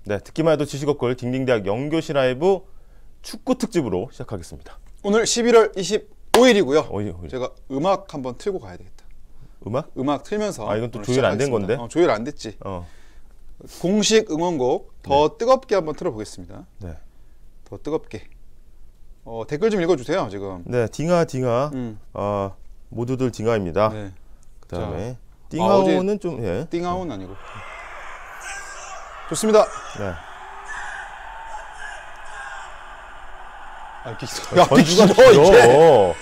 네, 듣기만 해도 지식업글 딩딩대학 영교시 라이브 축구 특집으로 시작하겠습니다. 오늘 11월 25일이고요. 제가 음악 한번 틀고 가야 되겠다. 음악 틀면서. 아, 이건 또 조율 안 된 건데? 조율 안 됐지. 공식 응원곡 더 뜨겁게 한번 틀어보겠습니다. 네. 더 뜨겁게. 댓글 좀 읽어주세요 지금. 네, 딩아. 모두들 딩아입니다. 네. 그다음에 띵하오는 좀 예. 띵하오는 아니고. 좋습니다. 네. 야, 전주가 길어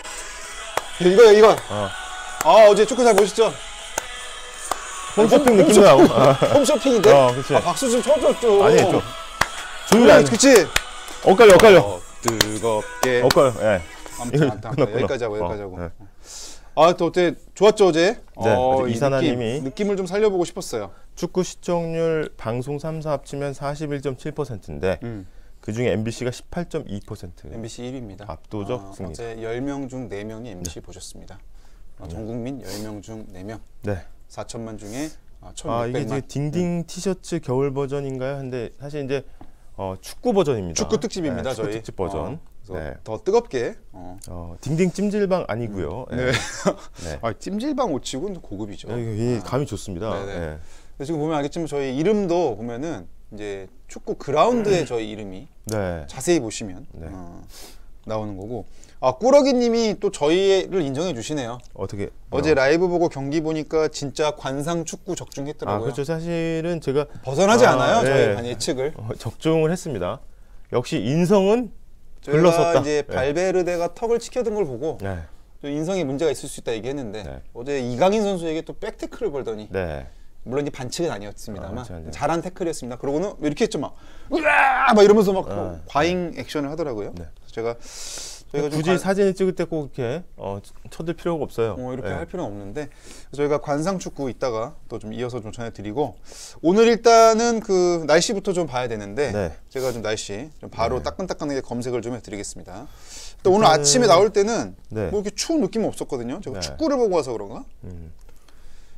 이게. 이거. 어제 축구 잘 보셨죠? 홈쇼핑 느낌도 나고. 홈쇼핑인데? 그치. 박수 좀 쳐줬죠. 아니, 좀 조율 안. 그치? 엇갈려. 뜨겁게. 엇갈려. 예. 아무튼 여기까지 하고. 네. 또 어때? 좋았죠 어제? 네. 이사나님이 느낌을 좀 살려보고 싶었어요. 축구 시청률 방송 3사 합치면 41.7%인데 그중에 MBC가 18.2%. MBC 1위입니다. 압도적 승리. 어제 10명 중 4명이 MBC 보셨습니다. 전국민 10명 중 4명. 네. 4천만 중에 1,600만. 이게 이제 딩딩 티셔츠 겨울 버전인가요? 근데 사실 이제 축구 버전입니다. 축구 특집입니다. 네, 축구 저희 특집 버전. 그래서 더 뜨겁게. 딩딩 찜질방 아니고요. 네. 네. 찜질방 옷치고는 고급이죠. 감이 좋습니다. 네. 지금 보면 알겠지만 저희 이름도 보면은 이제 축구 그라운드에 저희 이름이 자세히 보시면 나오는 거고. 꾸러기님이 또 저희를 인정해 주시네요. 어떻게? 어제 라이브 보고 경기 보니까 진짜 관상 축구 적중했더라고요. 그렇죠. 사실은 제가 벗어나지 않아요. 저희 반 예측을 적중을 했습니다. 역시 인성은 저희가 글렀었다. 이제 발베르데가 턱을 치켜든 걸 보고 인성에 문제가 있을 수 있다 얘기했는데 어제 이강인 선수에게 또 백태클을 걸더니 물론 이제 반칙은 아니었습니다만 잘한 태클이었습니다. 그러고는 이렇게 했죠. 막 이러면서 막 과잉 액션을 하더라고요. 그래서 저희가 굳이 사진을 찍을 때 꼭 이렇게 쳐들 필요가 없어요. 이렇게 할 필요는 없는데 저희가 관상축구 이따가 또 좀 이어서 좀 전해드리고 오늘 일단은 그 날씨부터 좀 봐야 되는데 제가 좀 날씨 좀 바로 따끈따끈하게 검색을 좀 해드리겠습니다. 또 오늘 아침에 나올 때는 뭐 이렇게 추운 느낌은 없었거든요. 제가 축구를 보고 와서 그런가?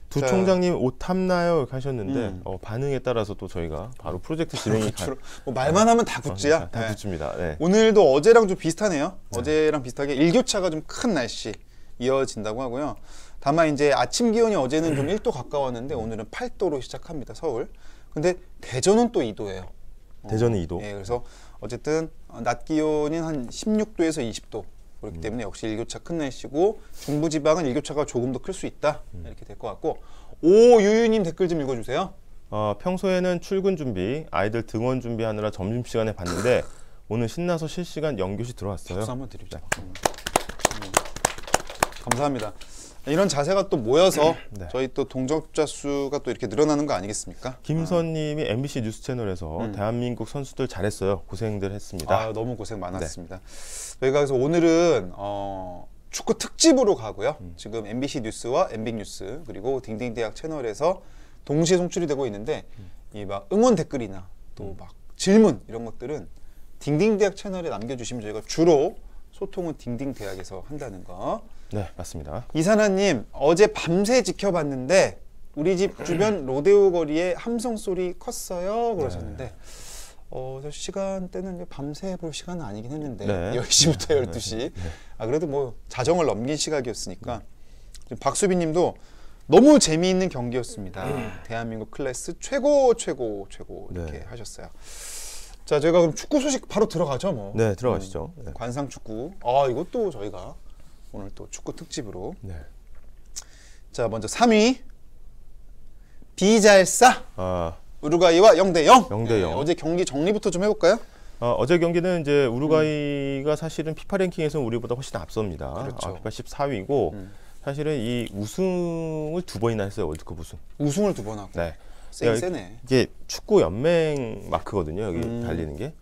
두 총장님 옷 탐나요? 이렇게 하셨는데 반응에 따라서 또 저희가 바로 프로젝트 진행이 뭐 말만 하면 다 굿즈야. 다 굿즈입니다. 오늘도 어제랑 좀 비슷하네요. 어제랑 비슷하게 일교차가 좀 큰 날씨 이어진다고 하고요. 다만 이제 아침 기온이 어제는 좀 1도 가까웠는데 오늘은 8도로 시작합니다. 서울. 근데 대전은 또 2도예요. 대전은 2도. 그래서 어쨌든 낮 기온이 한 16도에서 20도. 그렇기 때문에 역시 일교차 큰 날씨고 중부지방은 일교차가 조금 더 클 수 있다 이렇게 될 것 같고. 오유유님 댓글 좀 읽어주세요. 평소에는 출근 준비, 아이들 등원 준비하느라 점심시간에 봤는데 오늘 신나서 실시간 영교시 들어왔어요. 박수 한번 드립니다. 감사합니다. 이런 자세가 또 모여서 저희 또 동접자 수가 또 이렇게 늘어나는 거 아니겠습니까? 김선님이 MBC 뉴스 채널에서 대한민국 선수들 잘했어요. 고생들 했습니다. 너무 고생 많았습니다. 저희가 그래서 오늘은 축구 특집으로 가고요. 지금 MBC 뉴스와 MBN뉴스 그리고 딩딩대학 채널에서 동시에 송출이 되고 있는데 이 막 응원 댓글이나 또 막 질문 이런 것들은 딩딩대학 채널에 남겨주시면 저희가 주로 소통은 딩딩대학에서 한다는 거. 네, 맞습니다. 이사나님, 어제 밤새 지켜봤는데 우리 집 주변 로데오 거리에 함성 소리 컸어요 그러셨는데 저 시간대는 밤새 볼 시간은 아니긴 했는데 10시부터 12시 그래도 뭐 자정을 넘긴 시각이었으니까 박수빈 님도 너무 재미있는 경기였습니다. 대한민국 클래스 최고 이렇게 하셨어요. 자, 저희가 그럼 축구 소식 바로 들어가죠 뭐. 네, 들어가시죠. 관상 축구. 이것도 저희가 오늘 또 축구 특집으로. 자, 먼저 3위 비잘사. 우루과이와 0대0. 0대0. 어제 경기 정리부터 좀 해볼까요? 어제 경기는 이제 우루과이가 사실은 피파 랭킹에서는 우리보다 훨씬 앞섭니다. 그렇죠. 피파 14위고 사실은 이 우승을 2번이나 했어요. 월드컵 우승을 2번 하고. 세네. 이게 축구 연맹 마크거든요. 여기 달리는 게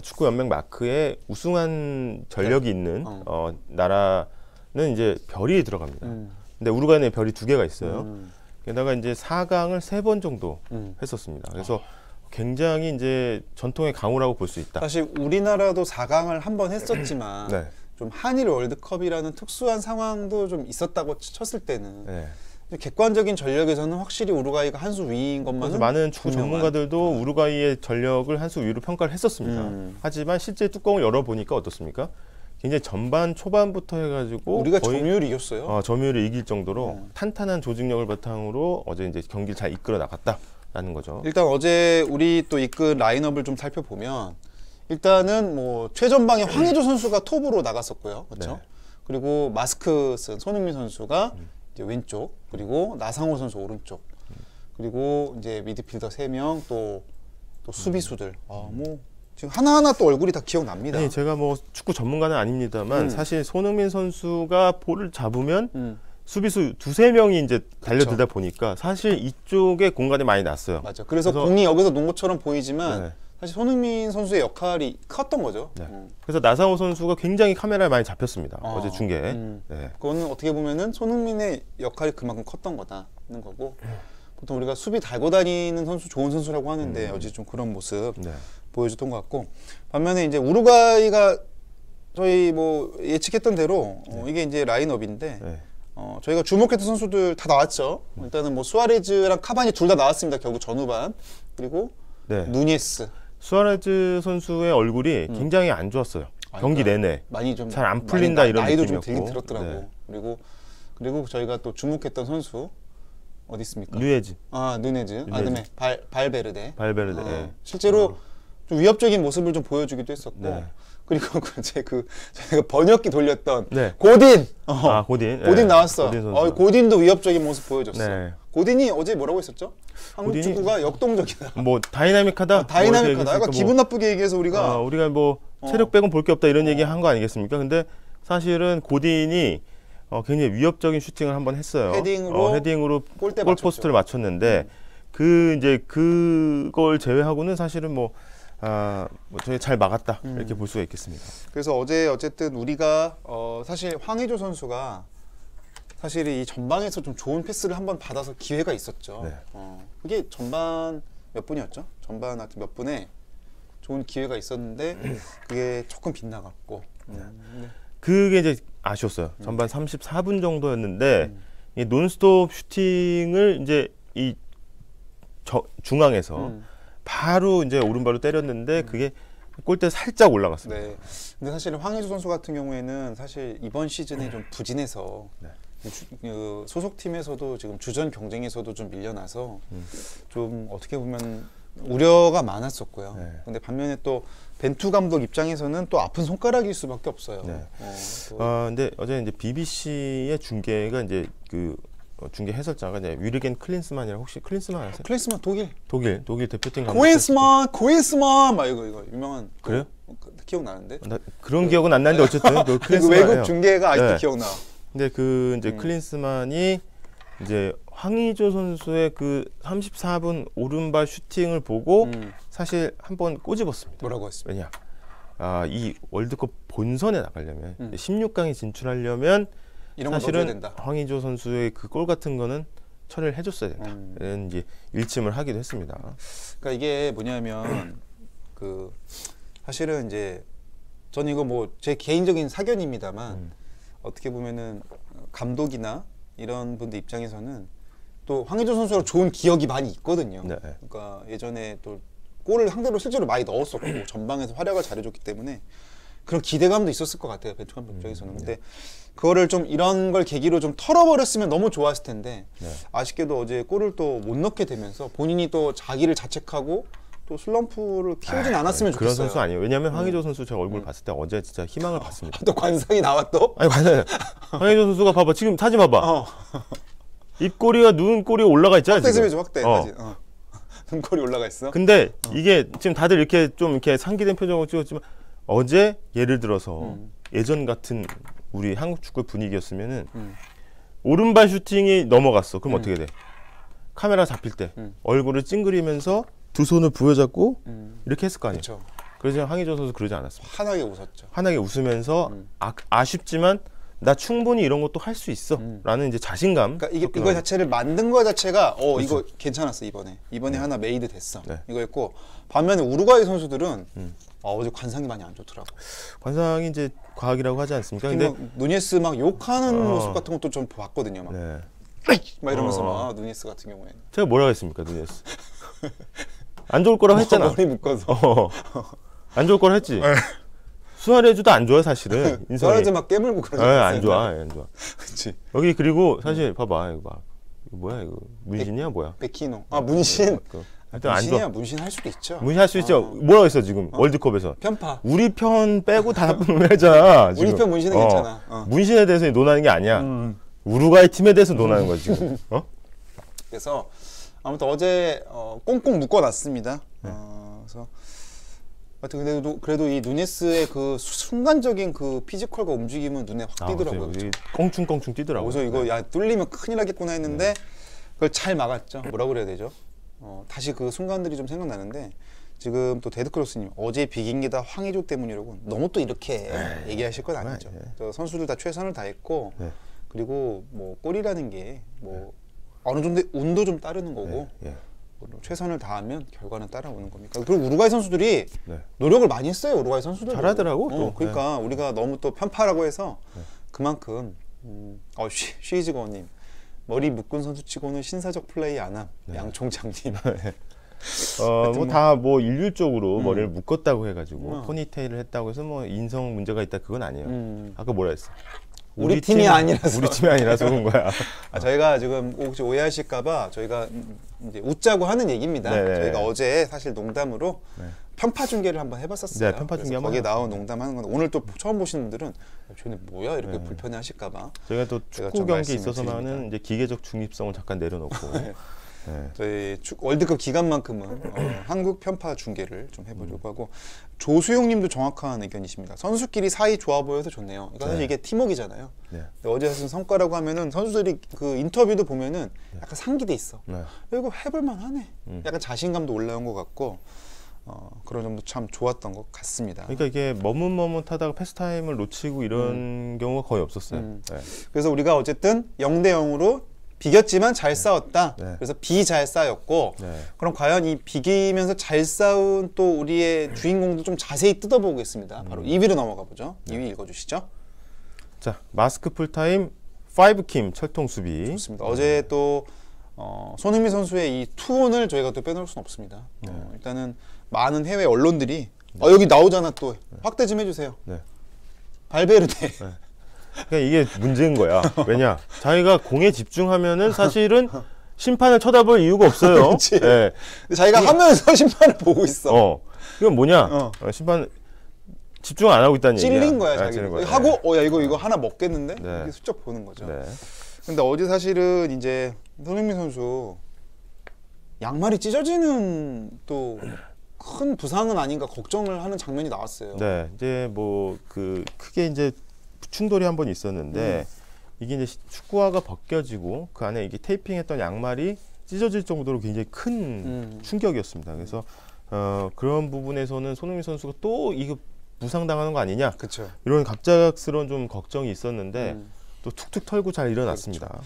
축구 연맹 마크에 우승한 전력이 있는 나라는 이제 별이 들어갑니다. 근데 우루과이는 별이 2개가 있어요. 게다가 이제 4강을 3번 정도 했었습니다. 그래서 굉장히 이제 전통의 강호라고 볼 수 있다. 사실 우리나라도 4강을 한 번 했었지만 좀 한일 월드컵이라는 특수한 상황도 좀 있었다고 쳤을 때는 객관적인 전력에서는 확실히 우루과이가 한 수 위인 그래서 것만은 많은 축구 분명한. 전문가들도 우루과이의 전력을 한 수 위로 평가를 했었습니다. 하지만 실제 뚜껑을 열어보니까 어떻습니까? 굉장히 전반 초반부터 해가지고 우리가 거의 점유율이 이겼어요. 점유율을 이길 정도로 탄탄한 조직력을 바탕으로 어제 이제 경기를 잘 이끌어 나갔다라는 거죠. 일단 어제 우리 또 이끈 라인업을 좀 살펴보면 일단은 뭐 최전방에 황의조 선수가 톱으로 나갔었고요. 그렇죠? 네. 그리고 마스크 쓴 손흥민 선수가 이제 왼쪽, 그리고 나상호 선수 오른쪽, 그리고 이제 미드필더 3명 또 수비수들. 뭐 지금 하나하나 또 얼굴이 다 기억납니다. 네, 제가 뭐 축구 전문가는 아닙니다만 사실 손흥민 선수가 볼을 잡으면 수비수 2-3명이 이제 달려들다 보니까 사실 이쪽에 공간이 많이 났어요. 맞아. 그래서 공이 여기서 놓은 것처럼 보이지만 네. 사실 손흥민 선수의 역할이 컸던 거죠. 네. 그래서 나상호 선수가 굉장히 카메라에 많이 잡혔습니다. 어제 중계. 네. 그거는 어떻게 보면은 손흥민의 역할이 그만큼 컸던 거다는 거고, 보통 우리가 수비 달고 다니는 선수 좋은 선수라고 하는데 어제 좀 그런 모습 네. 보여줬던 것 같고, 반면에 이제 우루과이가 저희 뭐 예측했던 대로 이게 이제 라인업인데 네. 저희가 주목했던 선수들 다 나왔죠. 일단은 뭐 수아레즈랑 카바니 둘 다 나왔습니다. 결국 전후반. 그리고 네. 누니에스 수아레즈 선수의 얼굴이 굉장히 안 좋았어요. 경기 그러니까 내내. 많이 좀 잘 안 풀린다 이런 나이도 느낌이었고. 좀 들긴 들었더라고. 네. 그리고 저희가 또 주목했던 선수 어디 있습니까? 누에즈, 누네즈. 그다음에 발베르데. 발베르데. 네. 실제로 좀 위협적인 모습을 좀 보여주기도 했었고. 네. 그리고 저희가 번역기 돌렸던 네. 고딘. 고딘. 고딘 네. 나왔어. 고딘 선수. 고딘도 위협적인 모습 보여줬어. 네. 고딘이 어제 뭐라고 했었죠? 한국 고딘이 축구가 역동적이다. 뭐 다이나믹하다. 다이나믹하다. 약간 뭐 기분 나쁘게 얘기해서 우리가 우리가 뭐 체력 빼곤 볼 게 없다 이런 얘기 한 거 아니겠습니까? 근데 사실은 고딘이 굉장히 위협적인 슈팅을 한번 했어요. 헤딩으로 골대 골포스트를 맞췄는데 이제 그걸 제외하고는 사실은 뭐 저희 잘 막았다 이렇게 볼 수가 있겠습니다. 그래서 어제 어쨌든 우리가 사실 황의조 선수가 사실 이 전방에서 좀 좋은 패스를 한번 받아서 기회가 있었죠. 네. 그게 전반 몇 분이었죠? 전반 하여튼 몇 분에 좋은 기회가 있었는데 그게 조금 빗나갔고. 그게 이제 아쉬웠어요. 전반 34분 정도였는데 이 논스톱 슈팅을 이제 이 중앙에서 바로 이제 오른발로 때렸는데 그게 골대 살짝 올라갔습니다. 네. 근데 사실 황의조 선수 같은 경우에는 사실 이번 시즌에 좀 부진해서 네. 소속팀에서도 지금 주전 경쟁에서도 좀 밀려나서 좀 어떻게 보면 우려가 많았었고요. 네. 근데 반면에 또 벤투 감독 입장에서는 또 아픈 손가락일 수밖에 없어요. 네. 또 근데 어제 이제 BBC의 중계가 이제 중계 해설자가 이제 위르겐 클린스만이라고, 혹시 클린스만 아세요? 클린스만 독일 대표팀 감독. 코인스만 막 이거 유명한 그래요? 기억나는데? 나 그런 기억은 안 나는데 어쨌든 그 클린스만이에요. 외국 중계가 아직도 네. 기억나. 근데 이제 클린스만이 이제 황의조 선수의 그 34분 오른발 슈팅을 보고 사실 한번 꼬집었습니다. 뭐라고 했습니까? 왜냐? 이 월드컵 본선에 나가려면 16강에 진출하려면 이런 거 넣어줘야 사실은 된다. 황의조 선수의 그 골 같은 거는 처리를 해줬어야 된다. 이런 이제 일침을 하기도 했습니다. 그러니까 이게 뭐냐면 사실은 이제 저는 이거 뭐 제 개인적인 사견입니다만 어떻게 보면은 감독이나 이런 분들 입장에서는 또 황의조 선수가 좋은 기억이 많이 있거든요. 네. 그러니까 예전에 또 골을 상대로 실제로 많이 넣었었고 전방에서 활약을 잘해줬기 때문에 그런 기대감도 있었을 것 같아요. 벤투 감독 입장에서는. 근데 그거를 좀 이런 걸 계기로 좀 털어버렸으면 너무 좋았을 텐데 아쉽게도 어제 골을 또 못 넣게 되면서 본인이 또 자기를 자책하고 또 슬럼프를 키우진 않았으면 좋겠어요. 그런 선수 아니에요. 왜냐하면 황의조 선수 제가 얼굴 봤을 때 어제 진짜 희망을 봤습니다. 또 관상이 나와 또? 아니 맞아요. 황의조 선수가 봐봐, 지금 사진 봐봐. 입꼬리가 눈꼬리 올라가 있잖아. 확대 좀 지금. 해줘, 확대. 사진. 눈꼬리 올라가 있어. 근데 이게 지금 다들 이렇게 좀 이렇게 상기된 표정으로 찍었지만 어제 예를 들어서 예전 같은 우리 한국 축구 분위기였으면은 오른발 슈팅이 넘어갔어. 그럼 어떻게 돼? 카메라 잡힐 때 얼굴을 찡그리면서 두 손을 부여잡고 이렇게 했을 거 아니에요. 그렇죠. 그래서 황의조 선수 그러지 않았습니다. 환하게 웃었죠. 환하게 웃으면서 아쉽지만 나 충분히 이런 것도 할 수 있어 라는 이제 자신감. 그러니까 이거 자체를 만든 거 자체가 이거 괜찮았어. 이번에 하나 메이드 됐어. 네. 이거였고, 반면에 우루과이 선수들은 어제 관상이 많이 안 좋더라고. 관상이 이제 과학이라고 하지 않습니까? 근데 근데 누니에스 막 욕하는 모습 같은 것도 좀 봤거든요. 막. 네. 막 이러면서 막 누니스 같은 경우에는 제가 뭐라고 했습니까, 누니스? 안 좋을 거라고 했잖아. 머리 묶어서 안 좋을 거라 했지. 수아레즈도 안 좋아 사실은. 인성이. 수아레즈 막 깨물고 그러지 안 좋아, 안 좋아. 그렇지. 여기 그리고 사실 봐봐 이거 봐. 이거 뭐야 이거 문신이야 뭐야? 베키노. 아 문신. 하여튼 안 문신이야 좋아. 문신 할 수도 있죠. 문신할 수 있죠. 뭐라고 했어 지금 월드컵에서? 편파. 우리 편 빼고 다 했잖아. 우리 편 문신은 괜찮아. 문신에 대해서 논하는 게 아니야. 우루과이 팀에 대해서 논하는 거지 지금. 그래서 아무튼 어제 꽁꽁 묶어놨습니다. 그래서 하여튼 그래도 이 누네스의 그 순간적인 그 피지컬과 움직임은 눈에 확 띄더라고요. 껑충껑충 뛰더라고요. 그래서 이거 야 뚫리면 큰일 나겠구나 했는데 그걸 잘 막았죠. 뭐라고 그래야 되죠? 다시 그 순간들이 좀 생각나는데 지금 또 데드크로스님 어제 비긴게다 황의조 때문이라고 너무 또 이렇게 얘기하실 건 아니죠. 선수들 다 최선을 다했고 그리고 뭐 골이라는 게 뭐 어느 정도 운도 좀 따르는 거고 최선을 다하면 결과는 따라오는 겁니까? 그리고 우루과이 선수들이 노력을 많이 했어요. 우루과이 선수들 잘하더라고. 또. 그러니까 우리가 너무 또 편파라고 해서 그만큼 쉬즈거님 머리 묶은 선수치고는 신사적 플레이 안 함. 양총장님. 뭐 다 뭐 일률적으로 머리를 묶었다고 해가지고 포니테일을 했다고 해서 뭐 인성 문제가 있다 그건 아니에요. 아까 뭐라 했어? 우리 팀이 아니라서. 우리 팀이 아니라서 그런 거야. 저희가 지금 혹시 오해하실까봐 저희가 이제 웃자고 하는 얘기입니다. 저희가 어제 사실 농담으로 편파 중계를 한번 해봤었어요. 편파 중계 거기에 나온 농담하는 건데 오늘 또 처음 보시는 분들은 쟤네 뭐야 이렇게 불편해하실까봐. 저희가 또 축구 경기 있어서만은 이제 기계적 중립성을 잠깐 내려놓고. 저희 월드컵 기간만큼은 한국 편파 중계를 좀 해보려고 하고 조수용님도 정확한 의견이십니다. 선수끼리 사이 좋아 보여서 좋네요. 그러니까 사실 이게 팀워크잖아요. 근데 어제 사실 성과라고 하면은 선수들이 그 인터뷰도 보면은 약간 상기돼 있어. 이거 해볼만 하네. 약간 자신감도 올라온 것 같고 그런 점도 참 좋았던 것 같습니다. 그러니까 이게 머뭇머뭇하다가 패스타임을 놓치고 이런 경우가 거의 없었어요. 그래서 우리가 어쨌든 0대0으로 비겼지만 잘 싸웠다. 그래서 잘 싸웠고 그럼 과연 이 비기면서 잘 싸운 또 우리의 주인공도 좀 자세히 뜯어보겠습니다. 바로 2위로 넘어가 보죠. 2위 읽어주시죠. 자, 마스크 풀타임 5킴 철통 수비. 좋습니다. 어제 또 손흥민 선수의 이 투혼을 저희가 또 빼놓을 수는 없습니다. 일단은 많은 해외 언론들이 여기 나오잖아 또 확대 좀 해주세요. 발베르데. 그러니까 이게 문제인 거야. 왜냐? 자기가 공에 집중하면은 사실은 심판을 쳐다볼 이유가 없어요. 그렇지. 자기가 하면서 심판을 보고 있어. 이건 뭐냐? 심판 집중 안 하고 있다는 얘기야. 찔린 거야, 자기. 하고 야 이거 하나 먹겠는데? 이렇게 슬쩍 보는 거죠. 근데 어제 사실은 이제 손흥민 선수 양말이 찢어지는 또 큰 부상은 아닌가 걱정을 하는 장면이 나왔어요. 이제 뭐 그 크게 이제 충돌이 한 번 있었는데 이게 이제 축구화가 벗겨지고 그 안에 이게 테이핑했던 양말이 찢어질 정도로 굉장히 큰 충격이었습니다. 그래서 그런 부분에서는 손흥민 선수가 또 이거 부상당하는 거 아니냐? 그쵸. 이런 갑작스러운 좀 걱정이 있었는데 또 툭툭 털고 잘 일어났습니다.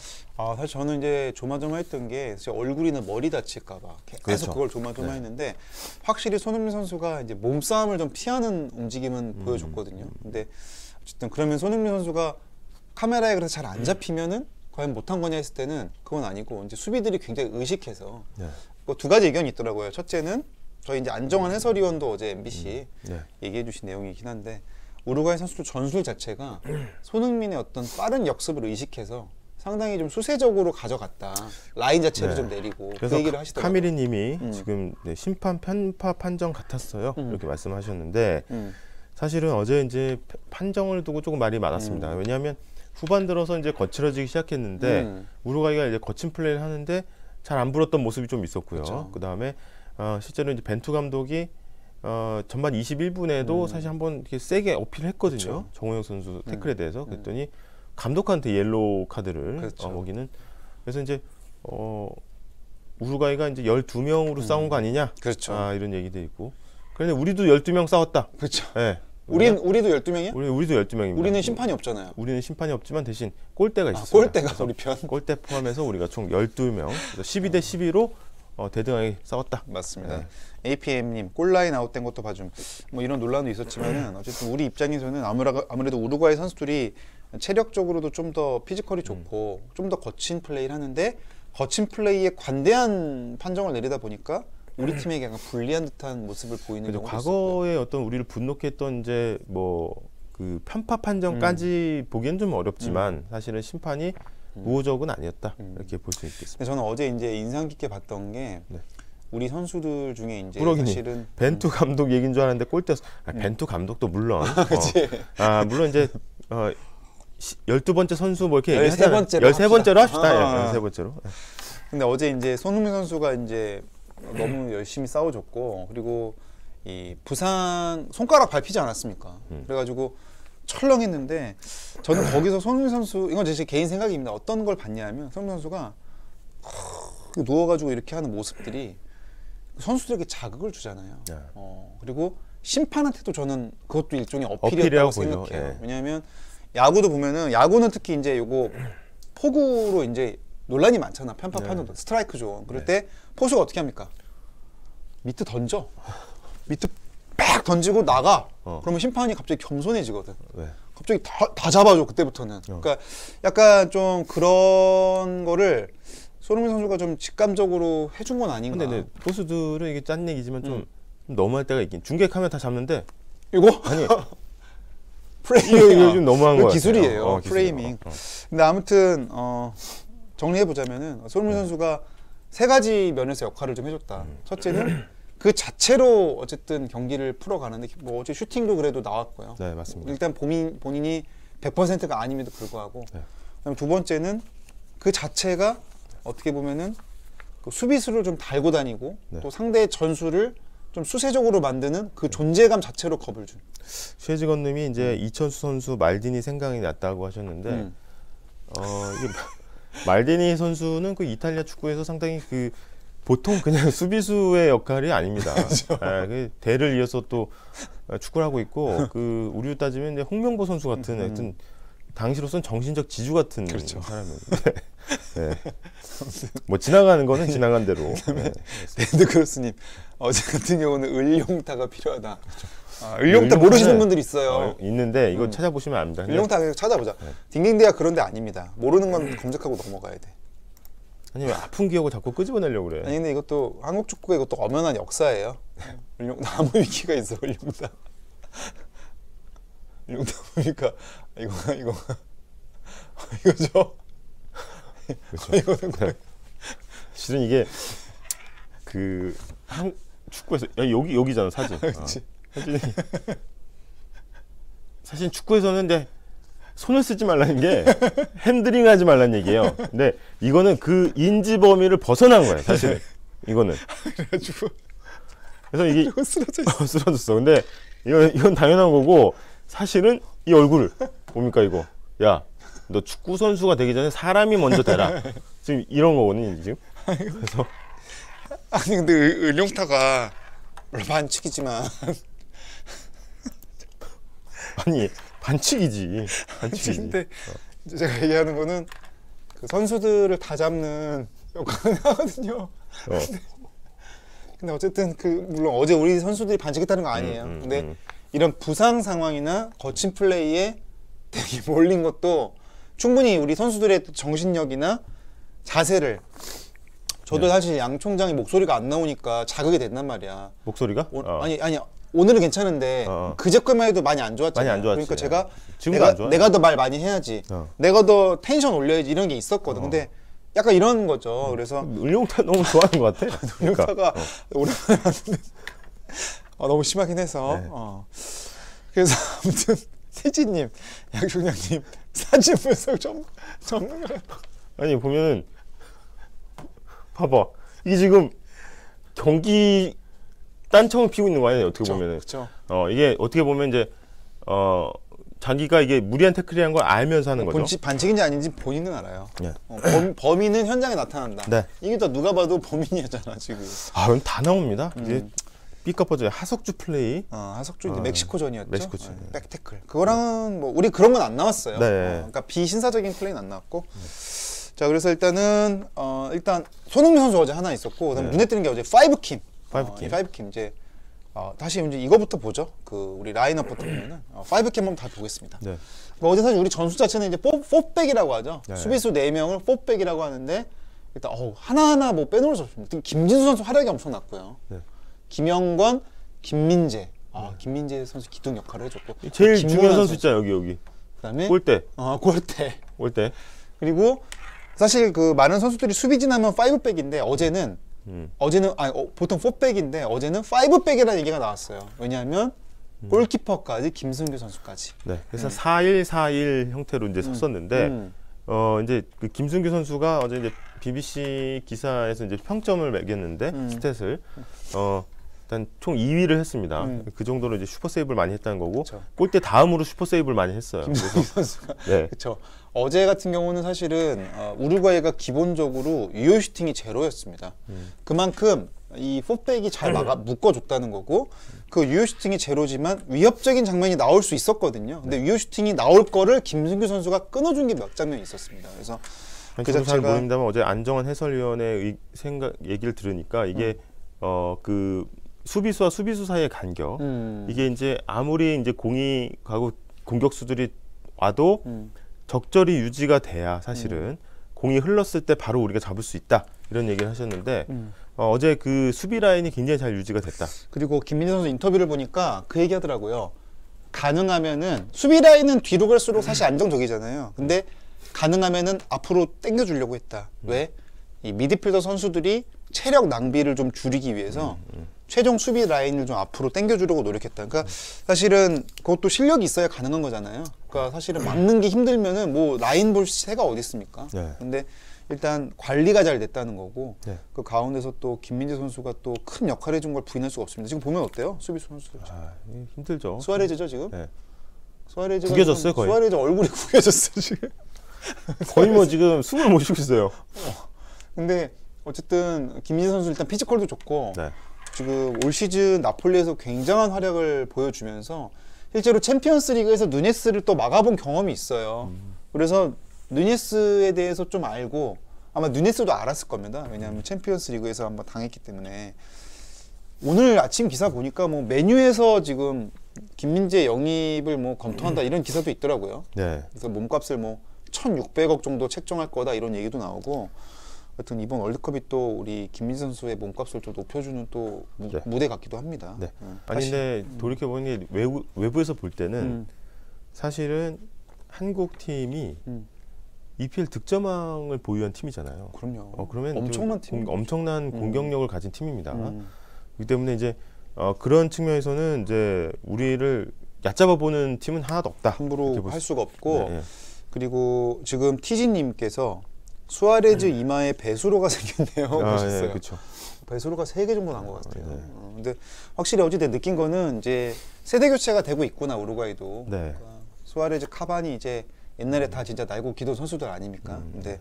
사실 저는 이제 조마조마했던 게 얼굴이나 머리 다칠까봐 계속 그걸 조마조마했는데 확실히 손흥민 선수가 이제 몸싸움을 좀 피하는 움직임은 보여줬거든요. 근데 어쨌든 그러면 손흥민 선수가 카메라에 그래서 잘 안 잡히면은 과연 못한 거냐 했을 때는 그건 아니고 이제 수비들이 굉장히 의식해서 뭐 두 가지 의견이 있더라고요. 첫째는 저희 이제 안정환 해설위원도 어제 MBC 얘기해주신 내용이긴 한데 우루과이 선수들 전술 자체가 손흥민의 어떤 빠른 역습을 의식해서 상당히 좀 수세적으로 가져갔다. 라인 자체를 좀 내리고 그래서 그 얘기를 하시더라고요. 카미리님이 지금 심판 편파 판정 같았어요. 이렇게 말씀하셨는데 사실은 어제 이제 판정을 두고 조금 말이 많았습니다. 왜냐하면 후반 들어서 이제 거칠어지기 시작했는데 우루과이가 이제 거친 플레이를 하는데 잘 안 불었던 모습이 좀 있었고요. 그 다음에 실제로 이제 벤투 감독이 전반 21분에도 사실 한번 이렇게 세게 어필했거든요. 정우영 선수 태클에 대해서 그랬더니 감독한테 옐로우 카드를 먹이는. 그래서 이제 우루과이가 이제 12명으로 싸운 거 아니냐? 이런 얘기도 있고. 그런데 우리도 12명 싸웠다. 그렇죠. 네. 우리도 12명이야? 우리도 12명입니다. 우리는 심판이 없잖아요. 우리는 심판이 없지만 대신 골대가 있었어요. 골대가 우리 편. 골대 포함해서 우리가 총 12명. 12대 12로 대등하게 싸웠다. 맞습니다. APM님 골라인 아웃된 것도 봐줌. 뭐 이런 논란도 있었지만은 어쨌든 우리 입장에서는 아무래도 우루과이 선수들이 체력적으로도 좀 더 피지컬이 좋고 좀 더 거친 플레이를 하는데 거친 플레이에 관대한 판정을 내리다 보니까 우리 팀에게 약간 불리한 듯한 모습을 보이는 경우도 과거에 어떤 우리를 분노케 했던 이제 뭐 그 편파 판정까지 보기엔 좀 어렵지만 사실은 심판이 우호적은 아니었다 이렇게 볼 수 있겠습니다. 저는 어제 이제 인상 깊게 봤던 게 네. 우리 선수들 중에 이제 꾸러기님, 사실은 벤투 감독 얘기인 줄 알았는데 골대였어. 벤투 감독도 물론 물론 이제 12번째 선수 뭐 이렇게 얘기하잖아요. 13번째로 합시다. 13번째로. 근데 어제 이제 손흥민 선수가 이제 너무 열심히 싸워줬고 그리고 이 부상 손가락 밟히지 않았습니까? 그래가지고 철렁했는데 저는 거기서 손흥민 선수 이건 제 개인 생각입니다. 어떤 걸 봤냐면 손흥민 선수가 누워가지고 이렇게 하는 모습들이 선수들에게 자극을 주잖아요. 네. 그리고 심판한테도 저는 그것도 일종의 어필이었다고 생각해요. 네. 왜냐하면 야구도 보면은 야구는 특히 이제 요거 포구로 이제 논란이 많잖아. 편파 판정도 스트라이크 존. 그럴 때 포수가 어떻게 합니까? 미트 던져. 미트 빡 던지고 나가. 그러면 심판이 갑자기 겸손해지거든. 네. 갑자기 다 잡아줘 그때부터는. 그러니까 약간 좀 그런 거를 손흥민 선수가 좀 직감적으로 해준 건 아닌가. 근데 포수들은 이게 짠 얘기지만 좀 너무할 때가 있긴. 중계 카메라 다 잡는데 이거 아니 프레이밍 이거 좀 너무한 거 기술이에요. 프레이밍. 근데 아무튼 정리해 보자면은 손흥민 선수가 세 가지 면에서 역할을 좀 해줬다. 첫째는 그 자체로 어쨌든 경기를 풀어가는데 뭐 어제 슈팅도 그래도 나왔고요. 네, 맞습니다. 일단 본인이 100%가 아님에도 불구하고. 네. 그다음에 두 번째는 그 자체가 어떻게 보면은 그 수비수를 좀 달고 다니고 네. 또 상대의 전술을 좀 수세적으로 만드는 그 존재감 자체로 겁을 준. 최지건님이 이제 이천수 선수 말디니 생각이 났다고 하셨는데 이게 말디니 선수는 그 이탈리아 축구에서 상당히 그 보통 그냥 수비수의 역할이 아닙니다. 그 대를 이어서 또 축구를 하고 있고 그 우리로 따지면 이제 홍명보 선수 같은 하여튼 당시로선 정신적 지주 같은 사람인데 네. 뭐 지나가는 거는 지나간 대로. 네. 밴드크로스님 어제 같은 경우는 을용타가 필요하다. 을용타 모르시는 분들 있어요. 있는데 이거 찾아보시면 압니다. 을용타 그냥 찾아보자. 딩딩대가 그런데 아닙니다. 모르는 건 검색하고 넘어가야 돼. 아니 왜 아픈 기억을 자꾸 끄집어내려고 그래. 아니 근데 이것도 한국 축구의 이것도 엄연한 역사예요. 을용타 아무 위키가 있어. 을용타. 을용타 보니까 이거죠. 그렇죠. 이거는 거의 실은 이게 그 축구에서 여기잖아 사진. 사진이 사실 축구에서는 이제 손을 쓰지 말라는 게 핸들링하지 말라는 얘기예요. 근데 이거는 그 인지 범위를 벗어난 거예요. 사실은 이거는. 그래가지고 그래서 이게 쓰러져 있어. 쓰러졌어. 근데 이건 당연한 거고 사실은 이 얼굴 뭡니까 이거? 야, 너 축구 선수가 되기 전에 사람이 먼저 되라. 지금 이런 거거든요 지금. 그래서 아니 근데 을용타가 반칙이지만 아니 반칙이지. 근데 제가 얘기하는 거는 그 선수들을 다 잡는 역할을 하거든요. 근데 어쨌든 그 물론 어제 우리 선수들이 반칙했다는 거 아니에요. 근데 이런 부상 상황이나 거친 플레이에 되게 몰린 것도 충분히 우리 선수들의 정신력이나 자세를 저도 사실 양 총장의 목소리가 안 나오니까 자극이 됐단 말이야. 목소리가? 아니 오늘은 괜찮은데 그제까지만 해도 많이 안 좋았잖아요. 많이 안 좋았지. 그러니까 제가 지금도 안 좋아요. 내가 더 말 많이 해야지. 내가 더 텐션 올려야지 이런 게 있었거든. 근데 약간 이런 거죠. 그래서 을용타 너무 좋아하는 것 같아. 을용타가 오랜만에 봤는데 너무 심하긴 해서. 네. 그래서 아무튼 세진님, 양총장님 사진 분석 전문가. 아니 보면은 봐봐 이게 지금 경기 딴청을 피우고 있는 거 아니에요 어떻게 보면은. 그쵸. 이게 어떻게 보면 이제 자기가 이게 무리한 태클이라는 걸 알면서 하는 거죠. 반칙인지 아닌지 본인은 알아요. 네. 범인은 현장에 나타난다. 네. 이게 또 누가 봐도 범인이었잖아 지금. 이건 다 나옵니다. 이게 삐까뻔쩍 하석주 플레이. 하석주 이제 멕시코전이었죠. 멕시코전. 백태클. 그거랑은 뭐 우리 그런 건 안 나왔어요. 네. 그러니까 비신사적인 플레이는 안 나왔고. 자 그래서 일단 손흥민 선수 어제 하나 있었고 그다음에 눈에 띄는 게 어제 파이브킴. 파이브킴. 파이브킴 이제 다시 이제 이거부터 보죠. 우리 라인업부터 보면은 5캠 한번 다 보겠습니다. 네. 어제 사실 우리 전술 자체는 이제 4백이라고 하죠. 네. 수비수 4명을 4백이라고 하는데 일단 하나하나 뭐 빼놓을 수 없습니다. 특히 김진수 선수 활약이 엄청났고요. 네. 김영권, 김민재. 김민재 선수 기둥 역할을 해줬고. 제일 중요한 선수 있잖아요, 여기. 그다음에 골대. 골대. 그리고 사실 많은 선수들이 수비 지나면 5백인데 어제는 보통 4백인데 어제는 5백이라는 얘기가 나왔어요. 왜냐하면 골키퍼까지 김승규 선수까지. 네. 그래서 4-1-4-1 형태로 이제 섰었는데 이제 그 김승규 선수가 어제 이제 BBC 기사에서 이제 평점을 매겼는데 스탯을 일단 총 2위를 했습니다. 그 정도로 이제 슈퍼 세이브를 많이 했다는 거고 그쵸. 골대 다음으로 슈퍼 세이브를 많이 했어요. 김승규 선수가. 네. 그렇죠. 어제 같은 경우는 사실은 우루과이가 기본적으로 유효 슈팅이 제로였습니다. 그만큼 이 4백이 잘 묶어줬다는 거고 그 유효 슈팅이 제로지만 위협적인 장면이 나올 수 있었거든요. 근데 유효 슈팅이 나올 거를 김승규 선수가 끊어준 게 몇 장면이 있었습니다. 그래서 저도 잘 모릅니다만 어제 안정환 해설위원의 얘기를 들으니까 이게 그 수비수와 수비수 사이의 간격 이게 이제 아무리 이제 공이 가고 공격수들이 와도 적절히 유지가 돼야 사실은 공이 흘렀을 때 바로 우리가 잡을 수 있다 이런 얘기를 하셨는데 어제 그 수비 라인이 굉장히 잘 유지가 됐다. 그리고 김민재 선수 인터뷰를 보니까 그 얘기하더라고요. 가능하면은 수비 라인은 뒤로 갈수록 사실 안정적이잖아요. 근데 가능하면은 앞으로 당겨주려고 했다. 왜? 이 미드필더 선수들이 체력 낭비를 좀 줄이기 위해서 최종 수비 라인을 좀 앞으로 당겨주려고 노력했다. 그러니까 사실은 그것도 실력이 있어야 가능한 거잖아요. 그러니까 사실은 막는 게 힘들면은 뭐 라인 볼 새가 어디 있습니까? 네. 근데 일단 관리가 잘 됐다는 거고 네. 그 가운데서 또 김민재 선수가 또 큰 역할을 해준 걸 부인할 수가 없습니다. 지금 보면 어때요? 수비수 선수들. 힘들죠. 수아레즈죠 지금? 네. 수아레즈가 구겨졌어요 거의. 수아레즈 얼굴이 구겨졌어 지금. 거의 뭐 지금 숨을 못 쉬고 있어요. 근데 어쨌든 김민재 선수 일단 피지컬도 좋고 네. 지금 올 시즌 나폴리에서 굉장한 활약을 보여주면서 실제로 챔피언스 리그에서 누네스를 또 막아본 경험이 있어요. 그래서 누네스에 대해서 좀 알고 아마 누네스도 알았을 겁니다. 왜냐하면 챔피언스 리그에서 한번 당했기 때문에. 오늘 아침 기사 보니까 뭐 메뉴에서 지금 김민재 영입을 뭐 검토한다 이런 기사도 있더라고요. 네. 그래서 몸값을 뭐 1,600억 정도 책정할 거다 이런 얘기도 나오고, 하여튼 이번 월드컵이 또 우리 김민재 선수의 몸값을 좀 높여주는 또 네. 무대 같기도 합니다. 네. 아니 근데 돌이켜 보니 외부에서 볼 때는 사실은 한국 팀이 EPL 득점왕을 보유한 팀이잖아요. 그럼요. 그러면 엄청난 팀, 엄청난 공격력을 가진 팀입니다. 그렇기 때문에 이제 그런 측면에서는 이제 우리를 얕잡아 보는 팀은 하나도 없다. 함부로 할 수가 없고. 네. 그리고 지금 티지님께서 수아레즈 이마에 배수로가 생겼네요. 보셨어요? 네, 그렇죠. 배수로가 3개 정도 난 것 같아요. 근데 확실히 어제 느낀 거는 이제 세대 교체가 되고 있구나 우루과이도. 네. 그러니까 수아레즈, 카바니 이제 옛날에 다 진짜 날고 기던 선수들 아닙니까? 근데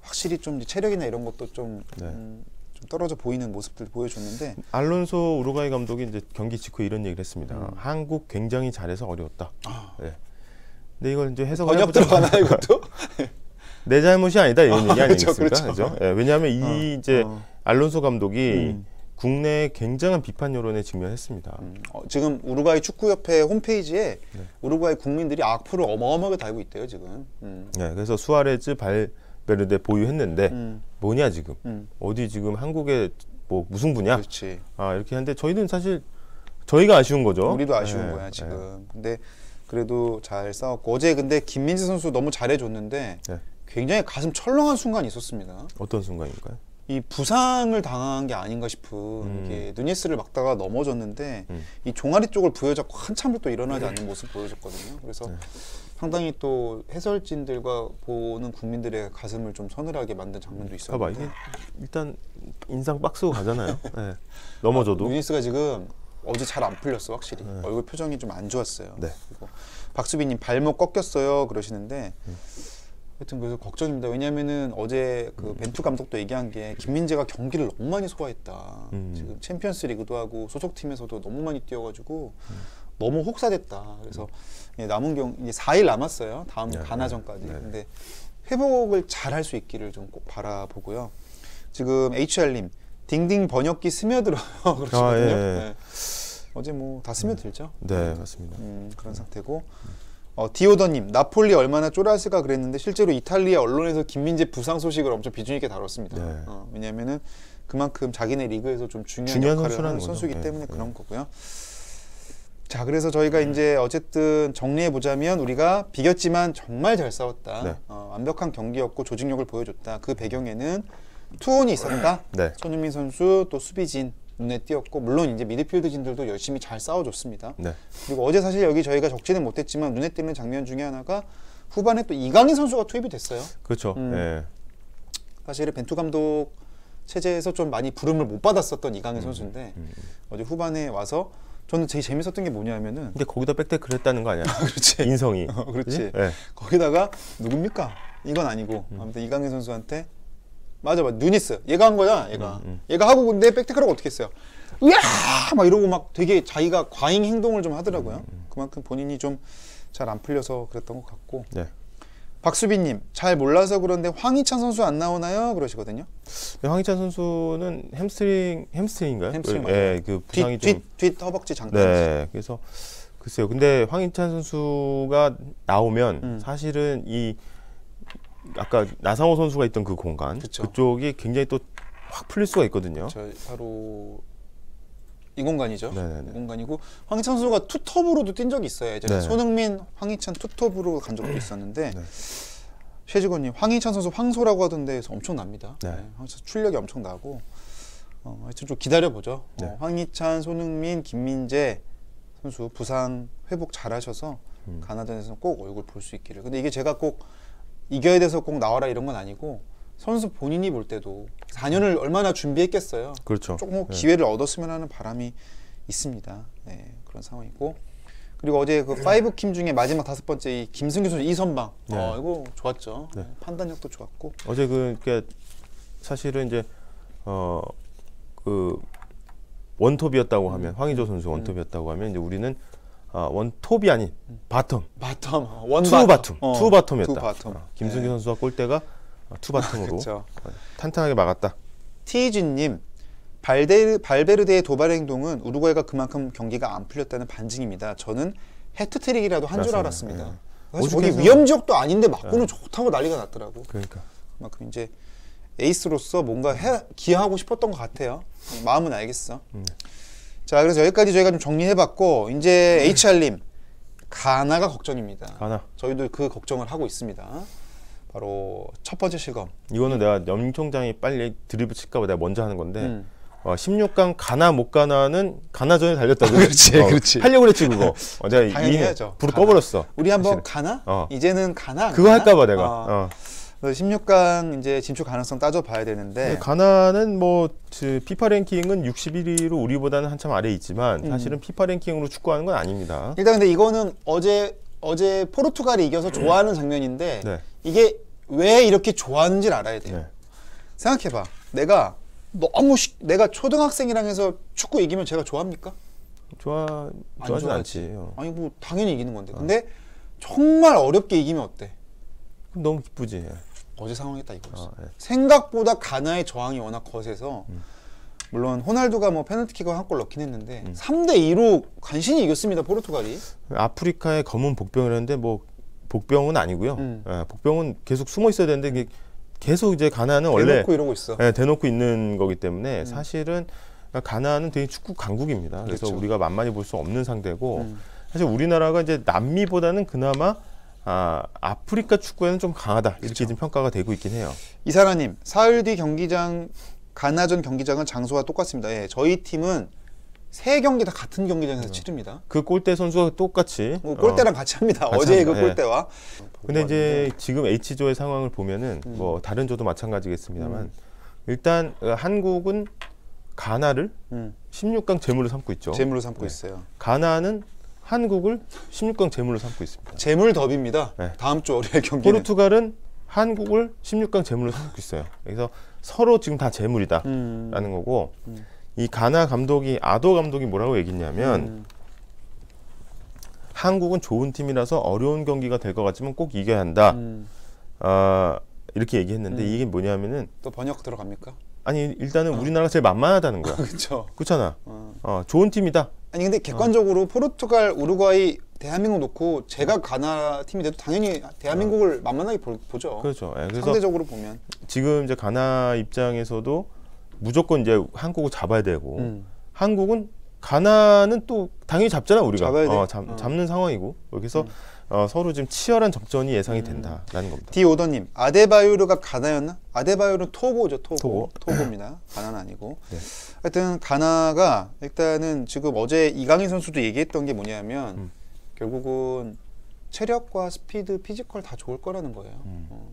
확실히 좀 체력이나 이런 것도 좀 떨어져 보이는 모습들 보여줬는데. 알론소 우루과이 감독이 이제 경기 직후에 이런 얘기를 했습니다. 한국 굉장히 잘해서 어려웠다. 네. 근데 이걸 이제 해석을 번역 들어가나요, 이것도? 내 잘못이 아니다 이런 얘기 아니겠습니까? 그렇죠. 그렇죠? 네, 왜냐하면 이 이제 알론소 감독이 국내에 굉장한 비판 여론에 직면했습니다. 지금 우루과이 축구협회 홈페이지에 우루과이 국민들이 악플을 어마어마하게 달고 있대요 지금. 네, 그래서 수아레즈, 발베르데 보유했는데 뭐냐 지금 어디 지금 한국에 뭐 무승부냐? 그렇지. 이렇게 하는데 저희는 사실 저희가 아쉬운 거죠. 우리도 아쉬운 거야 지금. 근데 그래도 잘 싸웠고 어제 근데 김민재 선수 너무 잘해줬는데 굉장히 가슴 철렁한 순간이 있었습니다. 어떤 순간일까요? 이 부상을 당한 게 아닌가 싶은 이게 누니스를 막다가 넘어졌는데 이 종아리 쪽을 부여잡고 한참을 또 일어나지 않는 모습 보여줬거든요. 그래서 상당히 또 해설진들과 보는 국민들의 가슴을 좀 서늘하게 만든 장면도 있었는데. 봐봐 이게 일단 인상 빡 쓰고 가잖아요. 네. 넘어져도. 누니스가 지금 어제 잘 안 풀렸어 확실히. 얼굴 표정이 좀 안 좋았어요. 네. 그리고 박수빈님 발목 꺾였어요 그러시는데. 하여튼 그래서 걱정입니다. 왜냐면은 어제 그 벤투 감독도 얘기한 게 김민재가 경기를 너무 많이 소화했다. 지금 챔피언스 리그도 하고 소속팀에서도 너무 많이 뛰어가지고 너무 혹사됐다. 그래서 남은 이제 4일 남았어요. 다음 가나전까지. 근데 회복을 잘 할 수 있기를 좀 꼭 바라보고요. 지금 HR님 딩딩 번역기 스며들어요 그러시거든요. 어제 뭐 다 스며들죠. 네, 맞습니다. 그런 상태고. 디오더님, 나폴리 얼마나 쫄았을까 그랬는데 실제로 이탈리아 언론에서 김민재 부상 소식을 엄청 비중 있게 다뤘습니다. 네. 왜냐하면은 그만큼 자기네 리그에서 좀 중요한 역할을 하는 선수이기 때문에 그런 거고요. 자, 그래서 저희가 이제 어쨌든 정리해 보자면 우리가 비겼지만 정말 잘 싸웠다. 네. 완벽한 경기였고 조직력을 보여줬다. 그 배경에는 투혼이 있었다. 네. 손흥민 선수 또 수비진 눈에 띄었고 물론 이제 미드필드진들도 열심히 잘 싸워줬습니다. 네. 그리고 어제 사실 여기 저희가 적지는 못했지만 눈에 띄는 장면 중에 하나가 후반에 또 이강인 선수가 투입이 됐어요. 그렇죠. 네. 사실은 벤투 감독 체제에서 좀 많이 부름을 못 받았었던 이강인 선수인데 어제 후반에 와서 저는 되게 재밌었던 게 뭐냐면은 근데 거기다 백태클 했다는 거 아니야? 그렇지. 인성이. 그렇지. 네. 거기다가 누굽니까? 이건 아니고 아무튼 이강인 선수한테 맞아 누니스 얘가 한 거야 얘가 하고 근데 백태클하고 어떻게 했어요? 으아 막 이러고 막 되게 자기가 과잉 행동을 좀 하더라고요. 그만큼 본인이 좀 잘 안 풀려서 그랬던 것 같고. 네. 박수빈님 잘 몰라서 그런데 황희찬 선수 안 나오나요? 그러시거든요. 황희찬 선수는 햄스트링인가요? 햄스트링 네, 그 부상이 뒷 허벅지 장단. 네, 그래서 글쎄요. 근데 황희찬 선수가 나오면 사실은 이 아까 나상호 선수가 있던 그 공간 그쵸. 그쪽이 굉장히 또 확 풀릴 수가 있거든요. 저 바로 이 공간이죠. 네네네. 이 공간이고 황희찬 선수가 투톱으로도 뛴 적이 있어요. 예전에 네. 손흥민, 황희찬 투톱으로 간 적도 있었는데 네. 최직원님 황희찬 선수 황소라고 하던데 엄청납니다. 네. 황희찬 출력이 엄청나고 하여튼 좀 기다려보죠. 네. 황희찬, 손흥민, 김민재 선수 부상 회복 잘하셔서 가나전에서는 꼭 얼굴 볼 수 있기를. 근데 이게 제가 꼭 이겨야 돼서 꼭 나와라 이런 건 아니고 선수 본인이 볼 때도 4년을 얼마나 준비했겠어요. 그렇죠. 조금 네. 기회를 얻었으면 하는 바람이 있습니다. 네, 그런 상황이고. 그리고 어제 그 파이브킴 중에 마지막 5번째 이 김승규 선수 이선방. 네. 이거 좋았죠. 네. 판단력도 좋았고. 어제 그게 사실은 이제 그 원톱이었다고 하면 황의조 선수 원톱이었다고 하면 이제 우리는 원톱이 아닌 바텀. 원 투 바텀. 바텀. 투 바텀이었다. 투 바텀. 김승규 네. 선수가 골대가 투 바텀으로 그렇죠. 탄탄하게 막았다. 티이진님 발베르데의 도발 행동은 우루과이가 그만큼 경기가 안 풀렸다는 반증입니다. 저는 해트트릭이라도 한 줄 맞습니다. 알았습니다. 네. 사실 거기 오죽해서- 위험 지역도 아닌데 맞고는 좋다고 난리가 났더라고. 그러니까. 그만큼 이제 에이스로서 뭔가 기여하고 싶었던 것 같아요. 마음은 알겠어. 자, 그래서 여기까지 저희가 좀 정리해봤고 이제 HR님 가나가 걱정입니다. 가나. 저희도 그 걱정을 하고 있습니다. 바로 첫 번째 실검. 이거는 내가 염 총장이 빨리 드리블 칠까봐 내가 먼저 하는 건데 16강 가나 못 가나는 가나전에 달렸다고. 그렇지. 하려고 그랬지 그거. 내가 당연히 이미 해야죠. 불을 가나. 꺼버렸어. 우리 한번 사실은. 가나? 이제는 가나? 안 그거 가나? 할까봐 내가. 그래서 16강 이제 진출 가능성 따져봐야 되는데 가나는 뭐 피파 랭킹은 61위로 우리보다는 한참 아래에 있지만 사실은 피파 랭킹으로 축구하는 건 아닙니다. 일단 근데 이거는 어제 포르투갈이 이겨서 좋아하는 장면인데 네. 이게 왜 이렇게 좋아하는지를 알아야 돼요. 네. 생각해봐. 내가 초등학생이랑 해서 축구 이기면 제가 좋아합니까? 좋아하진 좋아하지. 않지. 아니 뭐 당연히 이기는 건데. 근데 정말 어렵게 이기면 어때? 그럼 너무 기쁘지. 어제 상황이 딱 이거였어. 네. 생각보다 가나의 저항이 워낙 거세서 물론 호날두가 뭐 페널티킥을 한 골 넣긴 했는데 3대2로 간신히 이겼습니다. 포르투갈이. 아프리카의 검은 복병이라는데 뭐 복병은 아니고요. 예, 복병은 계속 숨어 있어야 되는데 이게 계속 이제 가나는 원래 대놓고 이러고 있어. 예, 대놓고 있는 거기 때문에 사실은 가나는 되게 축구 강국입니다. 그래서 그렇죠. 우리가 만만히 볼 수 없는 상대고 사실 우리나라가 이제 남미보다는 그나마 아프리카 축구에는 좀 강하다 이렇게 그렇죠. 좀 평가가 되고 있긴 해요. 이사라님, 사흘 뒤 경기장 가나전 경기장은 장소와 똑같습니다. 예, 저희 팀은 3경기 다 같은 경기장에서 치릅니다. 그 골대 선수가 똑같이 골대랑 같이 합니다. 같이 어제의 그 합니다. 골대와. 근데 이제 지금 H조의 상황을 보면은 뭐 다른 조도 마찬가지겠습니다만 일단 한국은 가나를 16강 제물로 삼고 있죠. 재물로 삼고 있어요. 가나는 한국을 16강 제물로 삼고 있습니다. 재물 더비입니다. 네. 다음 주 월요일 경기는. 포르투갈은 한국을 16강 제물로 삼고 있어요. 그래서 서로 지금 다 제물이다라는 거고 이 가나 감독이 아도 감독이 뭐라고 얘기했냐면 한국은 좋은 팀이라서 어려운 경기가 될 것 같지만 꼭 이겨야 한다. 이렇게 얘기했는데 이게 뭐냐면은 또 번역 들어갑니까? 아니 일단은 우리나라가 제일 만만하다는 거야. 그렇죠. 그렇잖아. 좋은 팀이다. 아니 근데 객관적으로 포르투갈, 우루과이, 대한민국 놓고 제가 가나 팀이 돼도 당연히 대한민국을 만만하게 보죠. 그렇죠. 예, 그래서 상대적으로 보면 지금 이제 가나 입장에서도 무조건 이제 한국을 잡아야 되고 한국은 가나는 또 당연히 잡잖아 우리가. 잡아야 돼. 잡는 상황이고 그래서 서로 지금 치열한 접전이 예상이 된다라는 겁니다. 디오더님, 아데바요르가 가나였나? 아데바요르는 토고죠, 토고. 토고입니다. 가나는 아니고. 네. 하여튼 가나가 일단은 지금 어제 이강인 선수도 얘기했던 게 뭐냐면 결국은 체력과 스피드, 피지컬 다 좋을 거라는 거예요.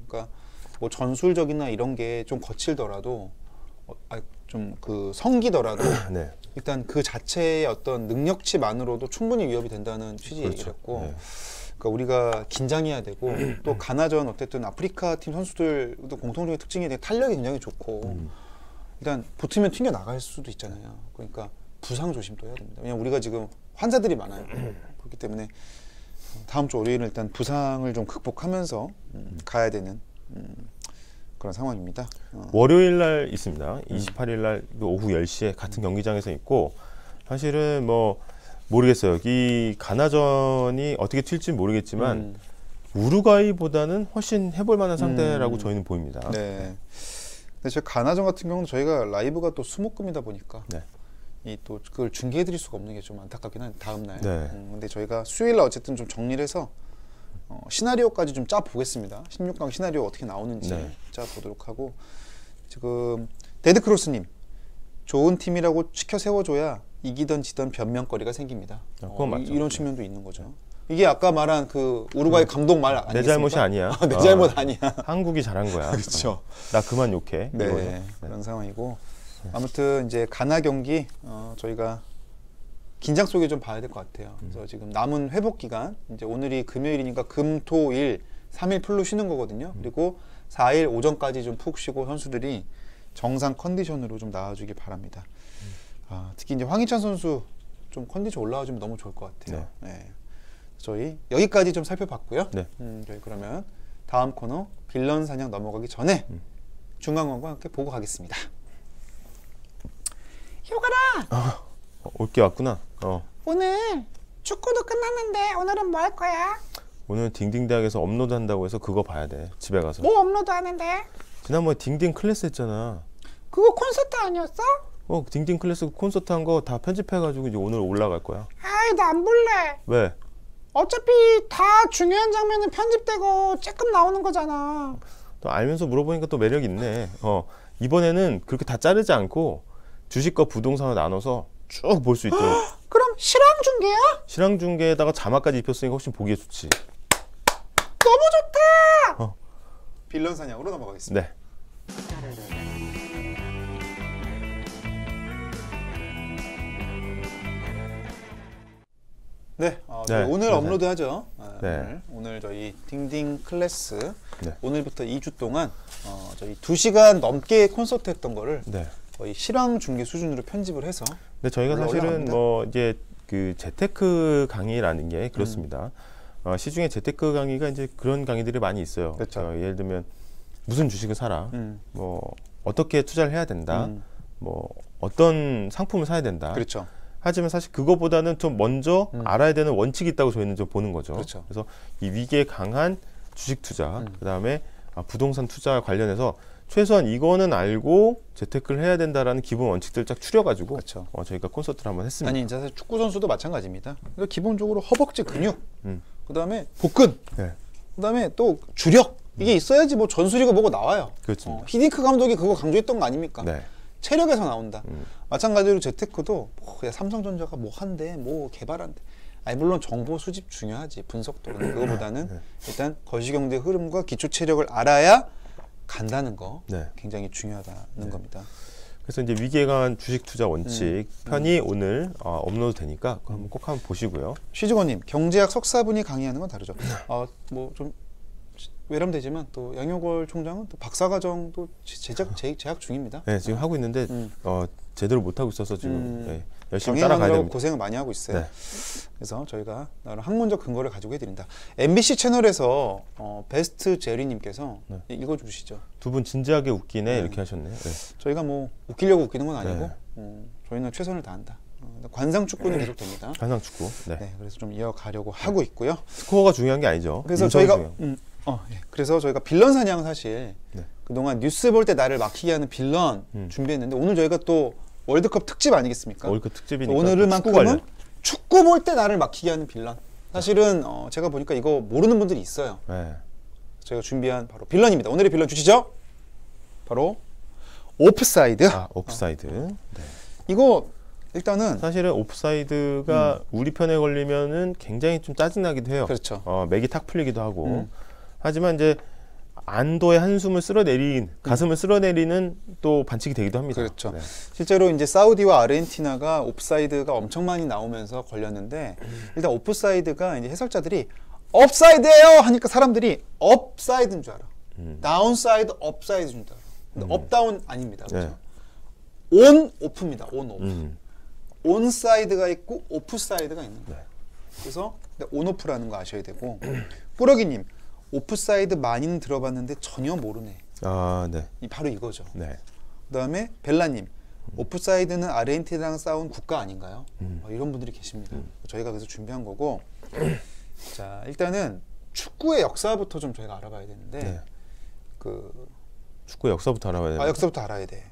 그러니까 뭐 전술적이나 이런 게 좀 거칠더라도 좀 그 성기더라도 네. 일단 그 자체의 어떤 능력치만으로도 충분히 위협이 된다는 취지 그렇죠. 얘기를 했고 네. 그러니까 우리가 긴장해야 되고 또 가나전 어쨌든 아프리카 팀 선수들도 공통적인 특징이 되게 탄력이 굉장히 좋고 일단 붙으면 튕겨 나갈 수도 있잖아요. 그러니까 부상 조심도 해야 됩니다. 왜냐면 우리가 지금 환자들이 많아요. 그렇기 때문에 다음 주 월요일은 일단 부상을 좀 극복하면서 가야 되는 그런 상황입니다. 월요일 날 있습니다. 28일 날 오후 10시에 같은 경기장에서 있고 사실은 뭐 모르겠어요. 이 가나전이 어떻게 튈지 모르겠지만 우루과이보다는 훨씬 해볼 만한 상대라고 저희는 보입니다. 네. 근데 저 가나전 같은 경우는 저희가 라이브가 또 수목금이다 보니까 네. 이 또 그걸 중계해드릴 수가 없는 게 좀 안타깝긴 한 다음 날. 네. 근데 저희가 수요일 날 어쨌든 좀 정리를 해서 시나리오까지 좀 짜 보겠습니다. 16강 시나리오 어떻게 나오는지 네. 짜 보도록 하고 지금 데드크로스님 좋은 팀이라고 치켜 세워줘야 이기던 지던 변명거리가 생깁니다. 그건 맞죠. 이런 측면도 있는 거죠. 이게 아까 말한 그 우루과이 감독 말 아니겠습니까? 내 잘못이 아니야. 내 잘못 아니야. 한국이 잘한 거야. 그렇죠. 나 그만 욕해. 네, 이거죠. 그런 상황이고 아무튼 이제 가나 경기 저희가 긴장 속에 좀 봐야 될 것 같아요. 그래서 지금 남은 회복 기간 이제 오늘이 금요일이니까 금, 토, 일 3일 풀로 쉬는 거거든요. 그리고 4일 오전까지 좀 푹 쉬고 선수들이 정상 컨디션으로 좀 나와주길 바랍니다. 특히 이제 황희찬 선수 좀 컨디션 올라와주면 너무 좋을 것 같아요. 네. 저희 여기까지 좀 살펴봤고요. 네. 저희 그러면 다음 코너 빌런 사냥 넘어가기 전에 중간광과 함께 보고 가겠습니다. 효가라, 올게 왔구나. 오늘 축구도 끝났는데 오늘은 뭐 할 거야? 오늘 딩딩대학에서 업로드 한다고 해서 그거 봐야 돼. 집에 가서. 뭐 업로드 하는데? 지난번에 딩딩 클래스 했잖아. 그거 콘서트 아니었어? 딩딩 클래스 콘서트 한 거 다 편집해가지고 이제 오늘 올라갈 거야. 아이, 나 안 볼래. 왜? 어차피 다 중요한 장면은 편집되고 쬐끔 나오는 거잖아. 또 알면서 물어보니까 또 매력 있네. 이번에는 그렇게 다 자르지 않고 주식과 부동산을 나눠서 쭉 볼 수 있도록. 그럼 실황 중계야? 실황 중계에다가 자막까지 입혔으니까 훨씬 보기에 좋지. 너무 좋다. 빌런 사냥으로 넘어가겠습니다. 네. 네, 네, 오늘 네. 업로드하죠. 네. 오늘 저희 딩딩 클래스 네. 오늘부터 2주 동안 저희 2시간 넘게 콘서트 했던 거를 네. 거의 실황 중계 수준으로 편집을 해서 근데 저희가 사실은 올라갑니다. 뭐 이제 그 재테크 강의라는 게 그렇습니다. 시중에 재테크 강의가 이제 그런 강의들이 많이 있어요. 그렇죠. 예를 들면 무슨 주식을 사라, 뭐 어떻게 투자를 해야 된다, 뭐 어떤 상품을 사야 된다. 그렇죠. 하지만 사실 그거보다는 좀 먼저 알아야 되는 원칙이 있다고 저희는 좀 보는 거죠. 그렇죠. 그래서 이 위기에 강한 주식 투자, 그다음에 부동산 투자 관련해서 최소한 이거는 알고 재테크를 해야 된다라는 기본 원칙들 쫙 추려가지고 그렇죠. 저희가 콘서트를 한번 했습니다. 아니 이제 사실 축구 선수도 마찬가지입니다. 그러니까 기본적으로 허벅지 근육, 그다음에 복근, 네. 그다음에 또 주력 이게 있어야지 뭐 전술이고 뭐고 나와요. 그렇습니다. 히딩크 감독이 그거 강조했던 거 아닙니까? 네. 체력에서 나온다. 마찬가지로 재테크도 그냥 삼성전자가 뭐 한대, 뭐 개발한대. 아니 물론 정보 수집 중요하지, 분석도. 근데 그거보다는 일단 거시경제 흐름과 기초 체력을 알아야 간다는 거 네. 굉장히 중요하다는 겁니다. 그래서 이제 위기에 강한 주식 투자 원칙 편이 오늘 업로드 되니까 그거 한번 꼭 한번 보시고요. 쉬즈건님, 경제학 석사분이 강의하는 건 다르죠. 뭐 좀 외람되지만 또 양효걸 총장은 또 박사과정도 재학 중입니다. 네, 지금 하고 있는데 제대로 못 하고 있어서 지금 열심히 경영하느라고 따라가야 됩니다. 고생을 많이 하고 있어요. 네. 그래서 저희가 나름 학문적 근거를 가지고 해드린다. MBC 채널에서 베스트 제리님께서 읽어주시죠. 두 분 진지하게 웃기네 이렇게 하셨네요. 네. 저희가 뭐 웃기려고 웃기는 건 아니고 저희는 최선을 다한다. 관상 축구는 계속 됩니다. 관상 축구. 네. 네, 그래서 좀 이어가려고 하고 있고요. 스코어가 중요한 게 아니죠. 그래서 인성이 저희가 중요해요. 그래서 저희가 빌런 사냥 사실 네. 그동안 뉴스 볼 때 나를 막히게 하는 빌런 준비했는데 오늘 저희가 또 월드컵 특집 아니겠습니까? 월드컵 특집이니까 오늘만큼은 축구 볼 때 나를 막히게 하는 빌런. 사실은 제가 보니까 이거 모르는 분들이 있어요. 네. 저희가 준비한 바로 빌런입니다. 오늘의 빌런 주시죠. 바로 오프사이드. 오프사이드. 네. 이거 일단은 사실은 오프사이드가 우리 편에 걸리면은 굉장히 좀 짜증나기도 해요. 그렇죠. 맥이 탁 풀리기도 하고. 하지만 이제 안도의 한숨을 쓸어내린 가슴을 쓸어내리는 또 반칙이 되기도 합니다. 그렇죠. 네. 실제로 이제 사우디와 아르헨티나가 옵사이드가 엄청 많이 나오면서 걸렸는데 일단 오프사이드가 이제 해설자들이 업사이드예요 하니까 사람들이 업사이드인 줄 알아. 다운사이드 업사이드인 줄 알아. 근데 업다운 아닙니다. 그렇죠? 온 오프입니다. 온 오프. 온사이드가 있고 오프사이드가 있는 거예요. 그래서 온오프라는 거 아셔야 되고 꾸러기님 오프사이드 많이는 들어봤는데 전혀 모르네. 네. 바로 이거죠. 네. 그다음에 벨라님 오프사이드는 아르헨티나랑 싸운 국가 아닌가요? 이런 분들이 계십니다. 저희가 그래서 준비한 거고 자 일단은 축구의 역사부터 좀 저희가 알아봐야 되는데 그 축구의 역사부터 알아봐야 돼요. 역사부터 알아야 돼.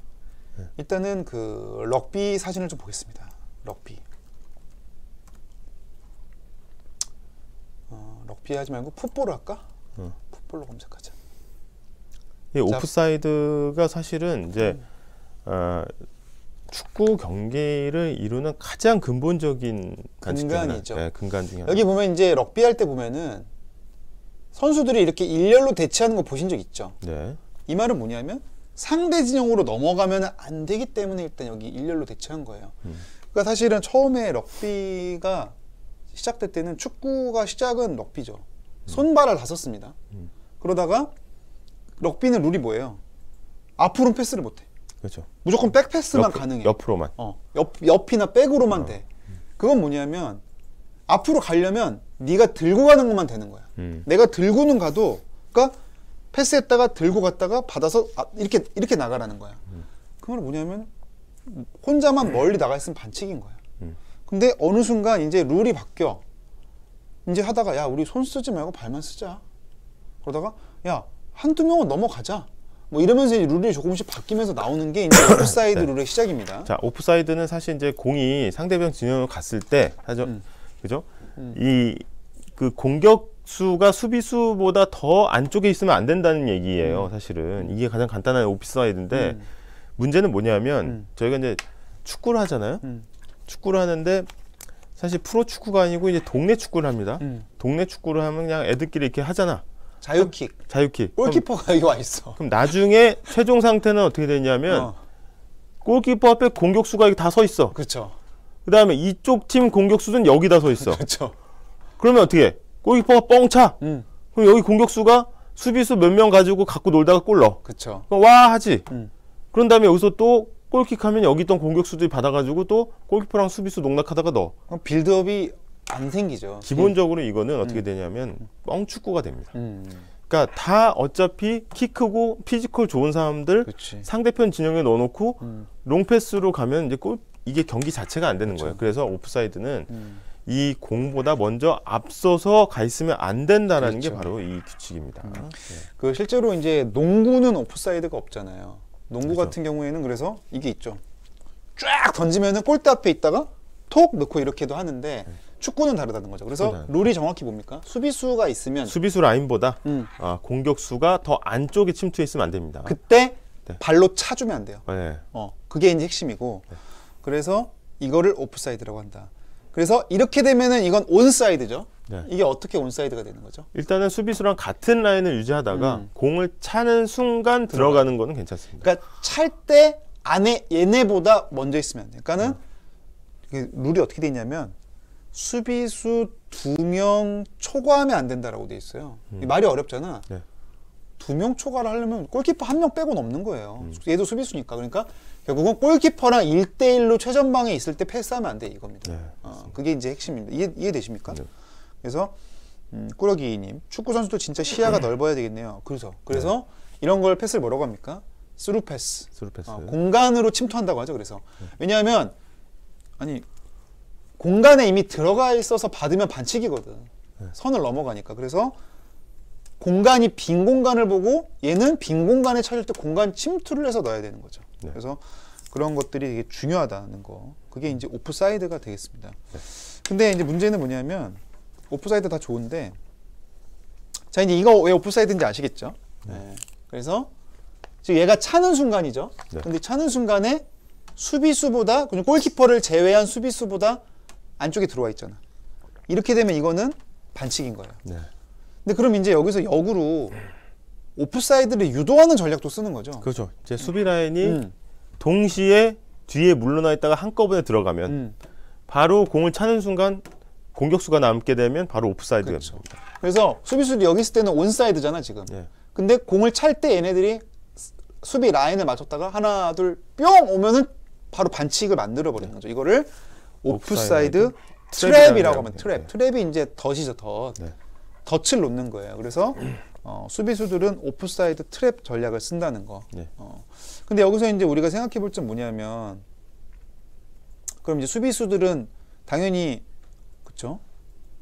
일단은 그 럭비 사진을 좀 보겠습니다. 럭비. 럭비 하지 말고 풋볼 할까? 풋볼로 검색하자. 이 오프사이드가 사실은 이제 축구 경기를 이루는 가장 근본적인 근간이죠. 네, 근간 중에 하나. 여기 보면 이제 럭비 할 때 보면은 선수들이 이렇게 일렬로 대치하는 거 보신 적 있죠? 네. 이 말은 뭐냐면 상대 진영으로 넘어가면 안 되기 때문에 일단 여기 일렬로 대치한 거예요. 그러니까 사실은 처음에 럭비가 시작될 때는 축구가 시작은 럭비죠. 손발을 다 썼습니다. 그러다가 럭비는 룰이 뭐예요? 앞으로는 패스를 못해. 그렇죠. 무조건 백패스만 가능해. 옆으로만. 옆이나 백으로만 돼. 그건 뭐냐면 앞으로 가려면 네가 들고 가는 것만 되는 거야. 내가 들고는 가도 그러니까 패스했다가 들고 갔다가 받아서 이렇게 나가라는 거야. 그 말은 뭐냐면 혼자만 멀리 나가 있으면 반칙인 거야. 근데 어느 순간 이제 룰이 바뀌어. 이제 하다가 야 우리 손 쓰지 말고 발만 쓰자. 그러다가 야 한두 명은 넘어가자. 뭐 이러면서 이제 룰이 조금씩 바뀌면서 나오는 게 이제 오프사이드 룰의 시작입니다. 자, 오프사이드는 사실 이제 공이 상대방 진영으로 갔을 때, 그죠? 그 공격수가 수비수보다 더 안쪽에 있으면 안 된다는 얘기예요. 사실은 이게 가장 간단한 오프사이드인데 문제는 뭐냐면 저희가 이제 축구를 하잖아요. 축구를 하는데 사실 프로 축구가 아니고 이제 동네 축구를 합니다. 동네 축구를 하면 그냥 애들끼리 이렇게 하잖아. 자유킥. 골키퍼가 여기 와 있어. 그럼 나중에 최종 상태는 어떻게 되냐면 골키퍼 앞에 공격수가 다 서 있어. 그렇죠. 그다음에 이쪽 팀 공격수는 여기다 서 있어. 그렇죠. 그러면 어떻게 해? 골키퍼가 뻥 차. 그럼 여기 공격수가 수비수 몇 명 가지고 갖고 놀다가 골 넣어. 그렇죠. 그럼 와 하지. 그런 다음에 여기서 또 골킥하면 여기 있던 공격수들이 받아가지고 또 골키퍼랑 수비수 농락하다가 넣어. 빌드업이 안 생기죠. 기본적으로 이거는 어떻게 되냐면 뻥축구가 됩니다. 그러니까 다 어차피 키 크고 피지컬 좋은 사람들 그치. 상대편 진영에 넣어놓고 롱패스로 가면 이제 이게 경기 자체가 안 되는 거예요. 그래서 오프사이드는 이 공보다 먼저 앞서서 가 있으면 안 된다라는 게 바로 이 규칙입니다. 네. 그 실제로 이제 농구는 오프사이드가 없잖아요. 농구 그렇죠. 같은 경우에는 그래서 이게 있죠. 쫙 던지면은 골대 앞에 있다가 톡 넣고 이렇게도 하는데 축구는 다르다는 거죠. 그래서 룰이 정확히 뭡니까? 수비수가 있으면 수비수 라인보다 공격수가 더 안쪽에 침투해 있으면 안 됩니다. 그때 발로 차주면 안 돼요. 네. 그게 이제 핵심이고 그래서 이거를 오프사이드라고 한다. 그래서 이렇게 되면은 이건 온사이드죠. 네. 이게 어떻게 온사이드가 되는 거죠? 일단은 수비수랑 같은 라인을 유지하다가 공을 차는 순간 들어가는 거는 괜찮습니다. 그러니까 찰 때 안에 얘네보다 먼저 있으면 안 돼요. 그러니까는 이게 룰이 어떻게 돼 있냐면 수비수 2명 초과하면 안 된다라고 돼 있어요. 말이 어렵잖아. 네. 2명 초과를 하려면 골키퍼 1명 빼고는 없는 거예요. 얘도 수비수니까. 그러니까 결국은 골키퍼랑 1대1로 최전방에 있을 때 패스하면 안 돼 이겁니다. 네, 그게 이제 핵심입니다. 이해되십니까? 네. 그래서 꾸러기님 축구 선수도 진짜 시야가 넓어야 되겠네요. 그래서 이런 걸 패스를 뭐라고 합니까? 스루 패스. 스루 패스. 공간으로 침투한다고 하죠. 그래서 왜냐하면 아니 공간에 이미 들어가 있어서 받으면 반칙이거든. 선을 넘어가니까. 그래서 공간이 빈 공간을 보고 얘는 빈 공간에 찾을 때 공간 침투를 해서 넣어야 되는 거죠. 네. 그래서 그런 것들이 되게 중요하다는 거. 그게 이제 오프사이드가 되겠습니다. 근데 이제 문제는 뭐냐면 오프사이드 다 좋은데 자 이제 이거 왜 오프사이드인지 아시겠죠? 네. 그래서 지금 얘가 차는 순간이죠. 네. 근데 차는 순간에 수비수보다 그냥 골키퍼를 제외한 수비수보다 안쪽에 들어와 있잖아. 이렇게 되면 이거는 반칙인 거예요. 네. 근데 그럼 이제 여기서 역으로 오프사이드를 유도하는 전략도 쓰는 거죠. 그렇죠. 이제 수비 라인이 동시에 뒤에 물러나 있다가 한꺼번에 들어가면 바로 공을 차는 순간 공격수가 남게 되면 바로 오프사이드가 그렇죠. 됩니다. 그래서 수비수들이 여기 있을 때는 온사이드잖아 지금. 예. 근데 공을 찰 때 얘네들이 수비 라인을 맞췄다가 하나 둘 뿅 오면은 바로 반칙을 만들어 버리는 거죠. 이거를 오프사이드 트랩이라고 하면 트랩. 네. 트랩이 이제 덫이죠, 덫. 네. 덫을 놓는 거예요. 그래서 수비수들은 오프사이드 트랩 전략을 쓴다는 거. 네. 근데 여기서 이제 우리가 생각해 볼 점 뭐냐면 그럼 이제 수비수들은 당연히 그렇죠?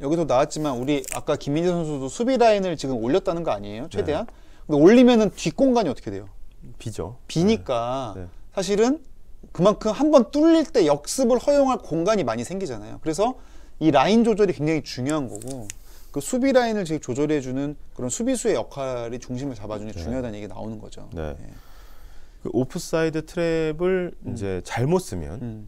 여기서 나왔지만 우리 아까 김민재 선수도 수비 라인을 지금 올렸다는 거 아니에요? 최대한. 근데 올리면은 뒷공간이 어떻게 돼요? 비죠. 비니까 네. 사실은 그만큼 한번 뚫릴 때 역습을 허용할 공간이 많이 생기잖아요. 그래서 이 라인 조절이 굉장히 중요한 거고 그 수비 라인을 지금 조절해주는 그런 수비수의 역할이 중심을 잡아주는 게 중요하다는 얘기가 나오는 거죠. 네. 예. 그 오프사이드 트랩을 이제 잘못 쓰면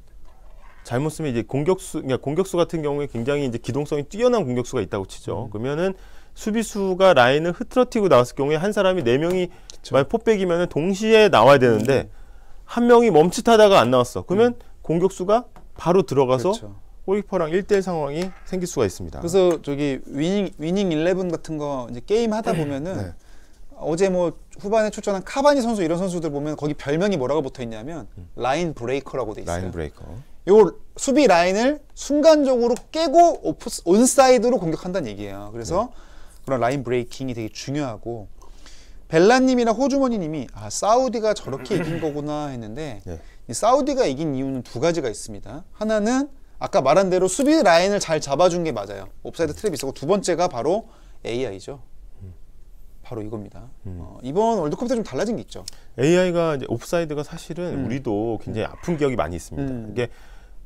이제 그러니까 공격수 같은 경우에 굉장히 이제 기동성이 뛰어난 공격수가 있다고 치죠. 그러면은 수비수가 라인을 흐트러뜨리고 나왔을 경우에 한 사람이 4명이 만약 포백이면은 동시에 나와야 되는데 한 명이 멈칫하다가 안 나왔어. 그러면 공격수가 바로 들어가서 그렇죠. 골키퍼랑 1대1 상황이 생길 수가 있습니다. 그래서 저기 위닝 11 같은 거 이제 게임 하다 보면은 네. 어제 뭐 후반에 출전한 카바니 선수 이런 선수들 보면 거기 별명이 뭐라고 붙어 있냐면 라인 브레이커라고 돼 있어요. 라인 브레이커. 요 수비 라인을 순간적으로 깨고 온사이드로 공격한다는 얘기예요. 그래서 그런 라인 브레이킹이 되게 중요하고 벨라님이나 호주머니님이 아 사우디가 저렇게 이긴 거구나 했는데 네. 이 사우디가 이긴 이유는 두 가지가 있습니다. 하나는 아까 말한 대로 수비 라인을 잘 잡아준 게 맞아요. 옵사이드 트랩이 있었고 두 번째가 바로 AI죠. 바로 이겁니다. 이번 월드컵 때 좀 달라진 게 있죠. AI가 이제 옵사이드가 사실은 우리도 굉장히 아픈 기억이 많이 있습니다. 이게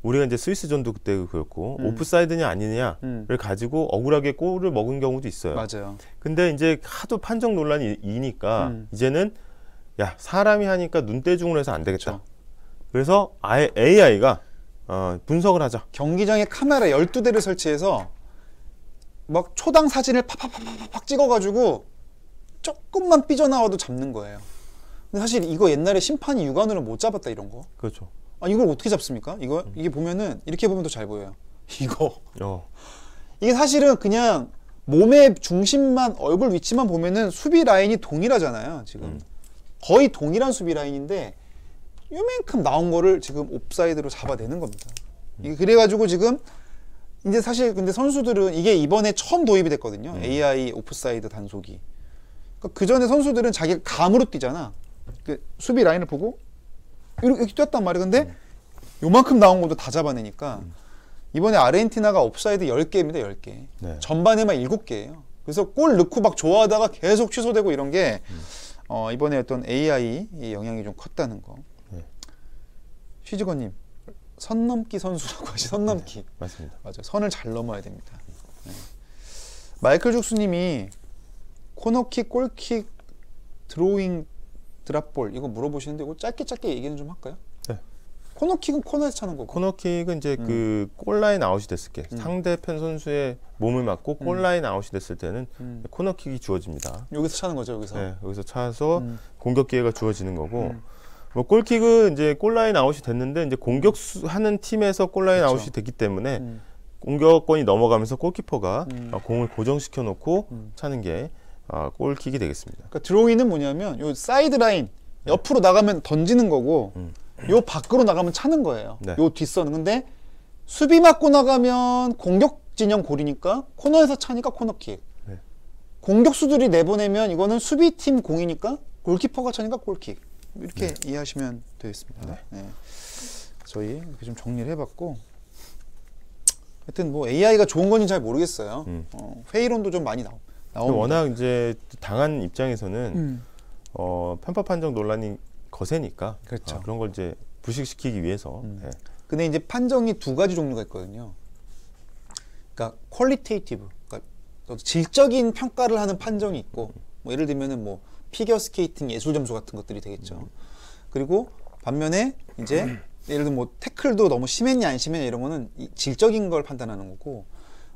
우리가 이제 스위스전도 그때 그렇고 오프사이드냐 아니냐를 가지고 억울하게 골을 먹은 경우도 있어요. 맞아요. 근데 이제 하도 판정 논란이 이니까 이제는 야 사람이 하니까 눈대중으로 해서 안 되겠다. 그렇죠. 그래서 아예 AI가 분석을 하자. 경기장에 카메라 12대를 설치해서 막 초당 사진을 팍팍팍팍 찍어가지고 조금만 삐져나와도 잡는 거예요. 근데 사실 이거 옛날에 심판이 육안으로 못 잡았다 이런 거. 그렇죠. 아 이걸 어떻게 잡습니까? 이게 보면은 이렇게 보면 더 잘 보여요. 이거 이게 사실은 그냥 몸의 중심만 얼굴 위치만 보면은 수비 라인이 동일하잖아요. 지금 거의 동일한 수비 라인인데 요만큼 나온 거를 지금 옵사이드로 잡아내는 겁니다. 이게 그래가지고 지금 이제 사실 근데 선수들은 이게 이번에 처음 도입이 됐거든요. AI 오프사이드 단속이. 그러니까 그 전에 선수들은 자기가 감으로 뛰잖아. 그 수비 라인을 보고 이렇게 뛰었단 말이야. 근데 요만큼 나온 것도 다 잡아내니까 이번에 아르헨티나가 옵사이드 10개입니다. 10개. 네. 전반에만 전반에만 7개예요. 그래서 골 넣고 막 좋아하다가 계속 취소되고 이런 게 이번에 어떤 AI의 영향이 좀 컸다는 거. 네. 쉬지건님 선 넘기 선수라고 하시. 선 넘기. 네, 맞습니다. 맞아요. 선을 잘 넘어야 됩니다. 네. 마이클 족수님이 코너킥, 골킥, 드로잉, 드랍볼 이거 물어보시는데 이거 짧게 얘기는 좀 할까요? 네. 코너킥은 코너에서 차는 거고. 코너킥은 이제 그 골라인 아웃이 됐을 때 상대편 선수의 몸을 맞고 골라인 아웃이 됐을 때는 코너킥이 주어집니다. 여기서 차는 거죠, 여기서. 네, 여기서 차서 공격 기회가 주어지는 거고 뭐 골킥은 이제 골라인 아웃이 됐는데 이제 공격하는 팀에서 골라인 그렇죠. 아웃이 됐기 때문에 공격권이 넘어가면서 골키퍼가 공을 고정시켜 놓고 차는 게 골킥이 되겠습니다. 그러니까 드로잉은 뭐냐면 요 사이드 라인 옆으로 나가면 던지는 거고 요 밖으로 나가면 차는 거예요. 네. 요 뒷선은. 근데 수비 맞고 나가면 공격 진영 골이니까 코너에서 차니까 코너킥. 네. 공격수들이 내보내면 이거는 수비팀 공이니까 골키퍼가 차니까 골킥. 이렇게 이해하시면 되겠습니다. 네. 네. 저희 이렇게 좀 정리를 해봤고 하여튼 뭐 AI가 좋은 건지 잘 모르겠어요. 회의론도 좀 많이 나옵니다. 워낙 이제 당한 입장에서는 편파 판정 논란이 거세니까 그렇죠. 그런 걸 이제 불식시키기 위해서. 네. 근데 이제 판정이 두 가지 종류가 있거든요. 그러니까 퀄리테이티브, 그러니까 질적인 평가를 하는 판정이 있고, 뭐 예를 들면은 뭐 피겨 스케이팅 예술 점수 같은 것들이 되겠죠. 그리고 반면에 이제 예를 들면 뭐 태클도 너무 심했냐 안 심했냐 이런 거는 질적인 걸 판단하는 거고,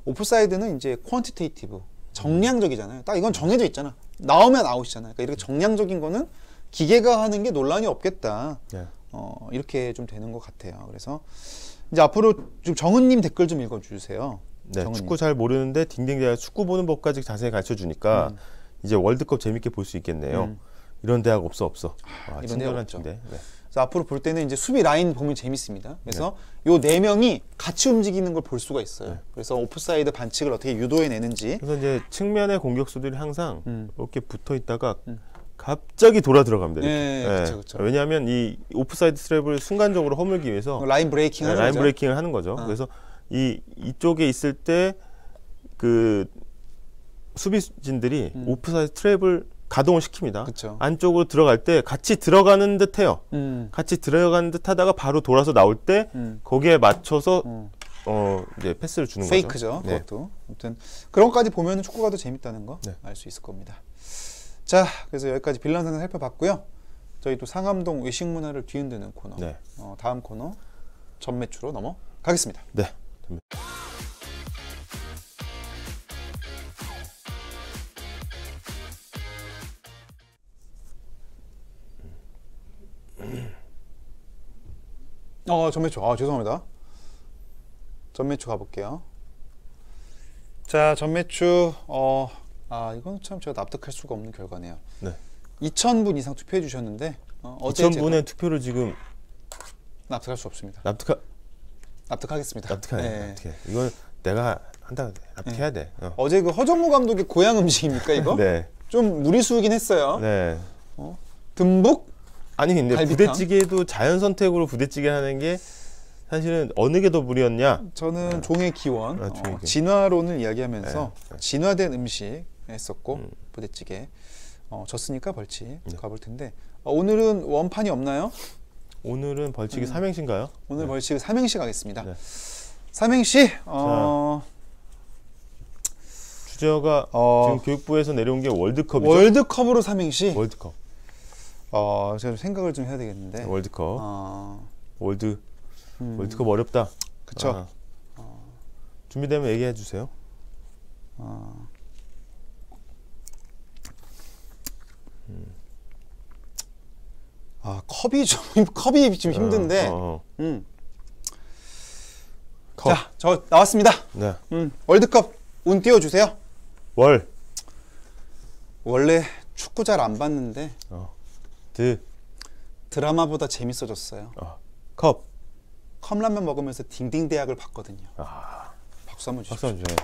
오프사이드는 이제 퀀티테이티브, 정량적이잖아요. 딱 이건 정해져 있잖아. 나오면 아웃이잖아요. 그러니까 이렇게 정량적인 거는 기계가 하는 게 논란이 없겠다. 네. 이렇게 좀 되는 것 같아요. 그래서 이제 앞으로 좀 정은님 댓글 좀 읽어주세요. 네, 정은님. 축구 잘 모르는데 딩딩대가 축구 보는 법까지 자세히 가르쳐 주니까 이제 월드컵 재밌게 볼 수 있겠네요. 이런 대학 없어. 이런 대학 없죠. 친데. 네. 그래서 앞으로 볼 때는 이제 수비 라인 보면 재밌습니다. 그래서 요 네 명이 같이 움직이는 걸 볼 수가 있어요. 네. 그래서 오프사이드 반칙을 어떻게 유도해내는지. 그래서 이제 측면의 공격수들이 항상 이렇게 붙어 있다가 갑자기 돌아 들어갑니다. 이렇게. 네, 그쵸. 왜냐하면 이 오프사이드 트랩을 순간적으로 허물기 위해서 라인 브레이킹 하는 라인 거죠. 브레이킹을 하는 거죠. 그래서 이쪽에 있을 때 그 수비진들이 오프사이드 트랩을 가동을 시킵니다. 그쵸. 안쪽으로 들어갈 때 같이 들어가는 듯해요. 음. 같이 들어가는 듯하다가 바로 돌아서 나올 때 거기에 맞춰서 이제 패스를 주는 페이크죠. 거죠. 네. 그것도. 아무튼 그런 것까지 보면 축구가 더 재밌다는 거 알 수 있을 겁니다. 자, 그래서 여기까지 빌런 상황 살펴봤고요. 저희 또 상암동 외식 문화를 뒤흔드는 코너. 네. 다음 코너 전매추로 넘어가겠습니다. 네. 전매추. 죄송합니다. 전매추 가볼게요. 자, 전매추. 이건 참 제가 납득할 수가 없는 결과네요. 네. 2,000분 이상 투표해 주셨는데 어제 2,000분의 투표를 지금 납득할 수 없습니다. 납득하겠습니다. 납득하네. 네. 납득해. 이건 내가 한다. 납득해야 돼. 어제 그 허정무 감독의 고향 음식입니까 이거? 네. 좀 무리수이긴 했어요. 네. 듬북? 아니 근데 갈비탕? 부대찌개도 자연 선택으로 부대찌개 하는 게 사실은 어느 게 더 무리였냐? 저는 종의 기원, 종의 기원. 진화론을 이야기하면서 네. 진화된 음식 했었고 부대찌개 졌으니까 벌칙 가볼 텐데 오늘은 원판이 없나요? 오늘은 벌칙이 삼행시인가요? 오늘 벌칙 삼행시 가겠습니다. 네. 삼행시 주제어가 지금 교육부에서 내려온 게 월드컵이죠. 월드컵으로 삼행시. 월드컵. 제가 좀 생각을 좀 해야 되겠는데. 월드컵. 월드컵 어렵다. 그쵸. 준비되면 얘기해 주세요. 컵이 좀 힘든데. 컵. 자, 저 나왔습니다. 네. 월드컵 운 띄워주세요. 월. 원래 축구 잘 안 봤는데 드. 드라마보다 재밌어졌어요. 컵. 컵라면 먹으면서 딩딩대학을 봤거든요. 박수 한번 주십시오. 박수 한번 주세요.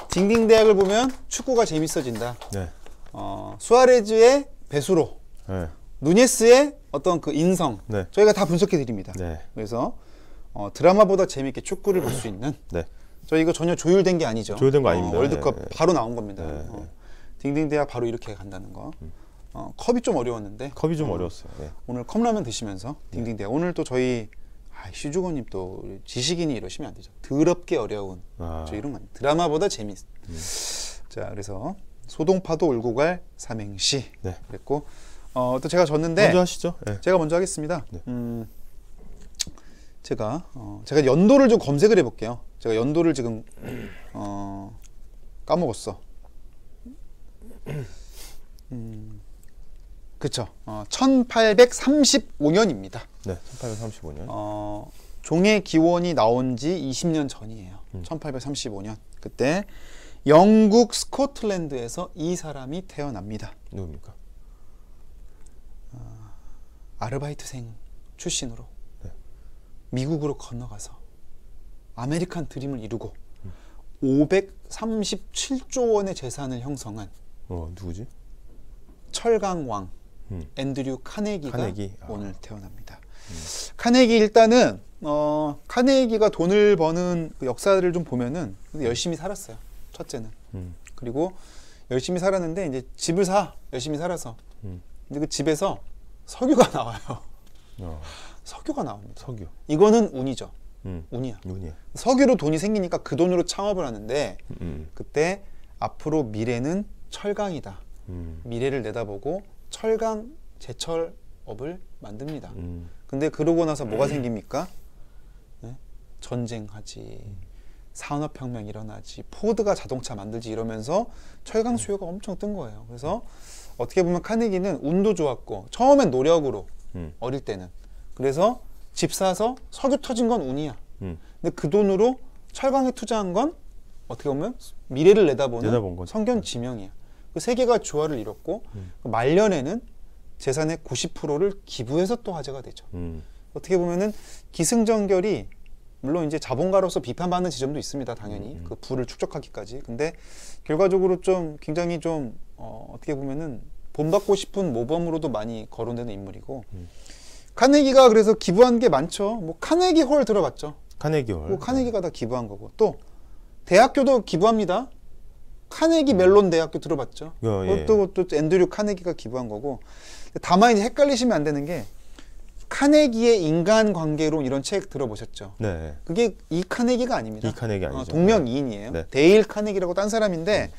딩딩대학을 보면 축구가 재밌어진다. 네. 수아레즈의 배수로, 네. 누네스의 어떤 그 인성, 네. 저희가 다 분석해 드립니다. 네. 그래서 드라마보다 재밌게 축구를 볼 수 있는. 네. 저희 이거 전혀 조율된 게 아니죠. 조율된 거 아닙니다. 월드컵 네. 바로 나온 겁니다. 네. 딩딩대학 바로 이렇게 간다는 거. 컵이 좀 어려웠는데. 컵이 좀 어려웠어요. 네. 오늘 컵라면 드시면서 딩딩대학. 오늘 또 저희 슈주건님 또 지식인이 이러시면 안 되죠. 더럽게 어려운 저 이런 거 아니에요. 드라마보다 재밌. 자, 그래서 소동파도 울고 갈 삼행시. 네. 그랬고 또 제가 졌는데 먼저 하시죠. 네. 제가 먼저 하겠습니다. 네. 제가 연도를 좀 검색을 해볼게요. 제가 연도를 지금 까먹었어. 그쵸. 1835년입니다. 네. 1835년. 종의 기원이 나온 지 20년 전이에요. 1835년. 그때 영국 스코틀랜드에서 이 사람이 태어납니다. 누굽니까? 아르바이트생 출신으로 네. 미국으로 건너가서 아메리칸 드림을 이루고 537조 원의 재산을 형성한 누구지? 철강왕 앤드류 카네기가 카네기. 오늘 태어납니다. 카네기 일단은 카네기가 돈을 버는 그 역사를 좀 보면은 열심히 살았어요. 첫째는. 그리고 열심히 살았는데 이제 집을 열심히 살아서. 근데 그 집에서 석유가 나와요. 석유가 나옵니다. 석유. 이거는 운이죠. 운이야. 운이야. 석유로 돈이 생기니까 그 돈으로 창업을 하는데 그때 앞으로 미래는 철강이다. 미래를 내다보고 철강 제철업을 만듭니다. 근데 그러고 나서 뭐가 생깁니까? 네? 전쟁하지, 산업혁명 일어나지, 포드가 자동차 만들지 이러면서 철강 수요가 엄청 뜬 거예요. 그래서 어떻게 보면 카네기는 운도 좋았고 처음엔 노력으로 어릴 때는 그래서 집 사서 석유 터진 건 운이야. 근데 그 돈으로 철강에 투자한 건 어떻게 보면 미래를 내다보는 성견지명이야. 그 세계가 조화를 이뤘고 말년에는 재산의 90%를 기부해서 또 화제가 되죠. 어떻게 보면은 기승전결이 물론 이제 자본가로서 비판받는 지점도 있습니다. 당연히 그 부를 축적하기까지. 근데 결과적으로 좀 굉장히 좀 어떻게 보면은 본받고 싶은 모범으로도 많이 거론되는 인물이고 카네기가 그래서 기부한 게 많죠. 뭐 카네기 홀 들어봤죠. 카네기 홀. 뭐 카네기가 다 기부한 거고 또 대학교도 기부합니다. 카네기 멜론 대학교 들어봤죠. 예. 그것도 앤드류 카네기가 기부한 거고. 다만 이제 헷갈리시면 안 되는 게 카네기의 인간관계론 이런 책 들어보셨죠? 네. 그게 이 카네기가 아닙니다. 이 카네기 아니죠. 동명이인이에요. 네. 데일 카네기라고 딴 사람인데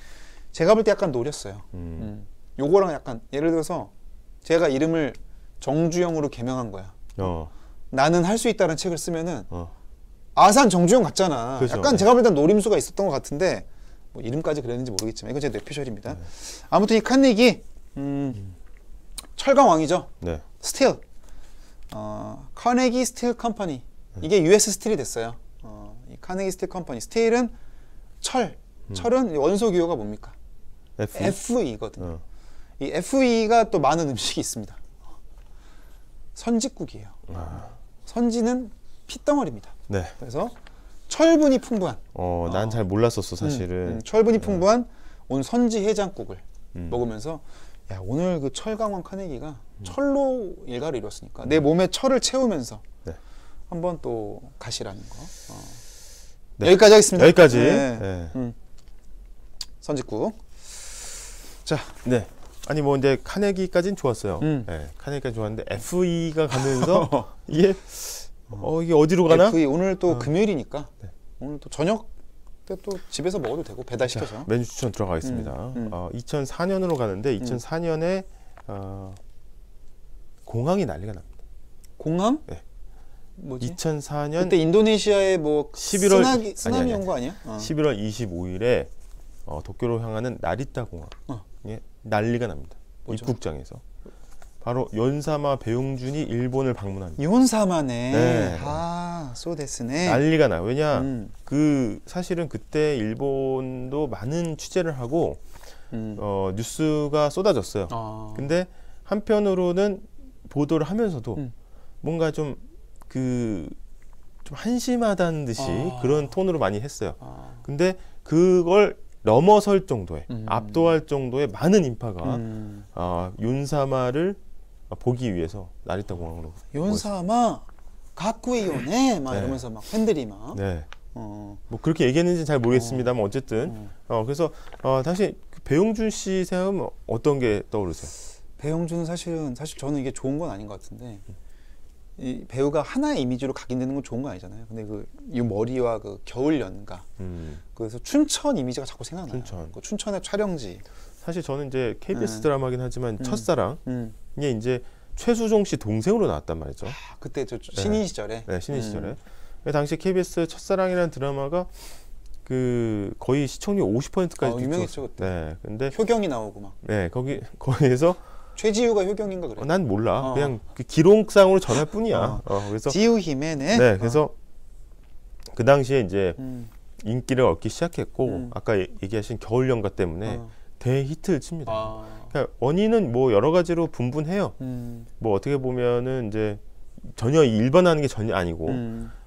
제가 볼 때 약간 노렸어요. 요거랑 약간 예를 들어서 제가 이름을 정주영으로 개명한 거야. 나는 할 수 있다는 책을 쓰면은 아산 정주영 같잖아. 그렇죠. 약간 제가 볼 땐 노림수가 있었던 것 같은데 뭐 이름까지 그랬는지 모르겠지만 이건 제 뇌피셜입니다. 네. 아무튼 이 카네기 철강 왕이죠. 네. 스틸 카네기 스틸 컴퍼니 이게 US 스틸이 됐어요. 이 카네기 스틸 컴퍼니 스틸은 철은 원소 기호가 뭡니까? FE거든요. 이 FE가 또 많은 음식이 있습니다. 선짓국이에요. 선지는 핏덩어리입니다. 네. 그래서 철분이 풍부한. 난 잘 몰랐었어 사실은. 철분이 풍부한 오늘 선지 해장국을 먹으면서 야 오늘 그 철강왕 카네기가 철로 일가를 이뤘으니까 내 몸에 철을 채우면서 네. 한번 또 가시라는 거. 네. 여기까지 하겠습니다. 여기까지. 네. 네. 선짓국. 자, 네. 아니 뭐 이제 카네기까지는 좋았어요. 네. 카네기까지 좋았는데 FE가 가면서 이게 이게 어디로 가나? FE 오늘 또 금요일이니까 네. 오늘 또 저녁 때 또 집에서 먹어도 되고 배달 시켜서. 메뉴 추천 들어가겠습니다. 2004년으로 가는데 2004년에 공항이 난리가 납니다. 공항? 네. 뭐지? 2004년 그때 인도네시아에 뭐 11월 쓰나미 온 거 아니야? 11월 25일에 도쿄로 향하는 나리타 공항에 난리가 납니다. 뭐죠? 입국장에서 바로 연사마 배용준이 일본을 방문합니다. 연사마네. 네. 소데스네. 난리가 나요. 왜냐 그 사실은 그때 일본도 많은 취재를 하고 뉴스가 쏟아졌어요. 근데 한편으로는 보도를 하면서도 뭔가 좀 한심하다는 듯이 그런 톤으로 많이 했어요. 근데 그걸 넘어설 정도의 압도할 정도의 많은 인파가 윤사마를 보기 위해서 나리타 공항으로 윤사마 가쿠이요네 막 네. 이러면서 막 팬들이 막 네. 뭐 그렇게 얘기했는지 잘 모르겠습니다만 어쨌든 그래서 다시 배용준 씨 생각은 어떤 게 떠오르세요? 배용준은 사실 저는 이게 좋은 건 아닌 것 같은데 이 배우가 하나의 이미지로 각인되는 건 좋은 거 아니잖아요. 근데 이 머리와 그 겨울 연가 그래서 춘천 이미지가 자꾸 생각나요. 춘천의 촬영지. 사실 저는 이제 KBS 드라마긴 하지만 첫사랑이 이제 최수종 씨 동생으로 나왔단 말이죠. 그때 저 신인 시절에. 네, 신인 시절에. 당시 KBS 첫사랑이라는 드라마가 거의 시청률 50%까지 유명했죠 그때. 네, 근데 효경이 나오고 막. 네, 거기에서 최지우가 효경인가 그래. 난 몰라. 그냥 그 기록상으로 전할 뿐이야. 그래서 지우 히메네. 네, 그래서 그 당시에 이제 인기를 얻기 시작했고 아까 얘기하신 겨울 연가 때문에 대히트를 칩니다. 그러니까 원인은 뭐 여러 가지로 분분해요. 뭐 어떻게 보면은 이제 전혀 일반화하는 게 전혀 아니고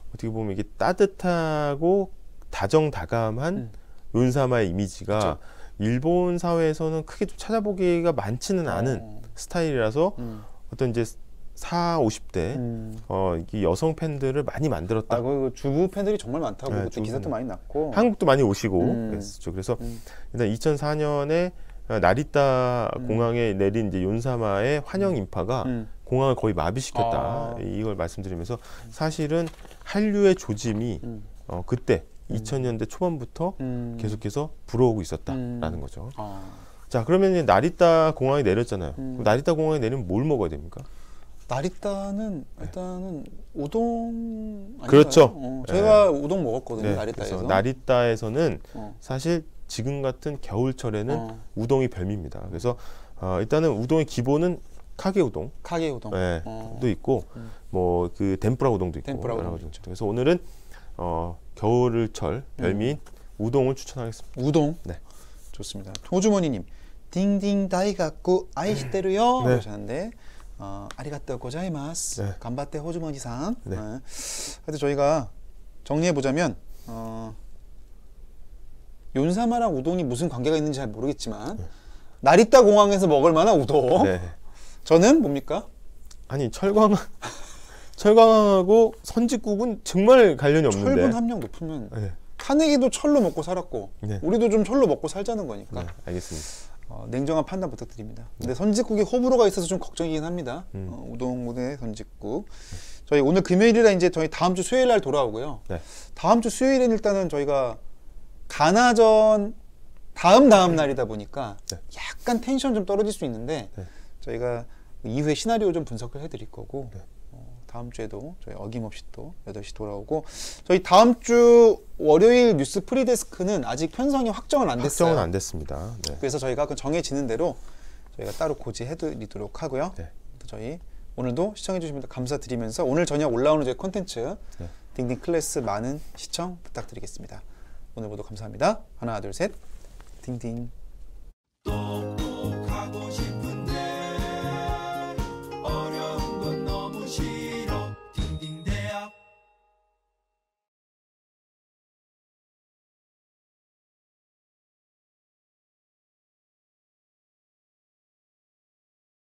어떻게 보면 이게 따뜻하고 다정다감한 윤사마의 이미지가 그쵸. 일본 사회에서는 크게 좀 찾아보기가 많지는 않은 스타일이라서 어떤 이제 4, 50대 이 여성 팬들을 많이 만들었다. 아, 그 주부 팬들이 정말 많다고 네, 그때 주부 기사도 많이 났고. 한국도 많이 오시고 그랬었죠. 그래서 일단 2004년에 나리타 공항에 내린 이제 윤사마의 환영 인파가 공항을 거의 마비시켰다. 이걸 말씀드리면서 사실은 한류의 조짐이 그때 2000년대 초반부터 계속해서 불어오고 있었다라는 거죠. 자, 그러면 이제 나리타 공항에 내렸잖아요. 그럼 나리타 공항에 내리면 뭘 먹어야 됩니까? 나리타는 일단은 우동 아닌가요? 그렇죠. 제가 우동 먹었거든요. 네, 나리타에서. 그래서 나리타에서는 사실 지금 같은 겨울철에는 우동이 별미입니다. 그래서 일단은 우동의 기본은 카게 우동, 카게 우동, 네, 도 있고 뭐 그 덴뿌라 우동도 있고 덴뿌라 여러 우동. 가지. 그래서 오늘은 겨울철 별미인 우동을 추천하겠습니다. 우동. 네. 좋습니다. 도주머니님, 딩딩 다이 갖고 아이시테르요 네. 그러셨는데 아리가또 고자이마스. 네. 간바테 호주머니상. 네. 하여튼 저희가 정리해 보자면 윤사마랑 우동이 무슨 관계가 있는지 잘 모르겠지만 나리타 공항에서 먹을 만한 우동. 네. 저는 뭡니까? 아니 철광하고 선짓국은 정말 관련이 없는데. 철분 함량 높으면 네. 카네기도 철로 먹고 살았고 네. 우리도 좀 철로 먹고 살자는 거니까. 네, 알겠습니다. 냉정한 판단 부탁드립니다. 근데 선짓국이 호불호가 있어서 좀 걱정이긴 합니다. 우동의 선짓국. 저희 오늘 금요일이라 이제 저희 다음 주 수요일 날 돌아오고요. 네. 다음 주 수요일엔 일단은 저희가 가나전 다음 날이다 보니까 네. 약간 텐션 좀 떨어질 수 있는데 네. 저희가 이후에 시나리오 좀 분석을 해드릴 거고 네. 다음 주에도 저희 어김없이 또 8시 돌아오고 저희 다음 주 월요일 뉴스 프리데스크는 아직 편성이 확정은 안 됐어요. 확정은 안 됐습니다. 네. 그래서 저희가 그 정해지는 대로 저희가 따로 고지해드리도록 하고요. 네. 또 저희 오늘도 시청해주시면 감사드리면서 오늘 저녁 올라오는 저희 콘텐츠 네. 딩딩 클래스 많은 시청 부탁드리겠습니다. 오늘 모두 감사합니다. 하나 둘 셋 딩딩.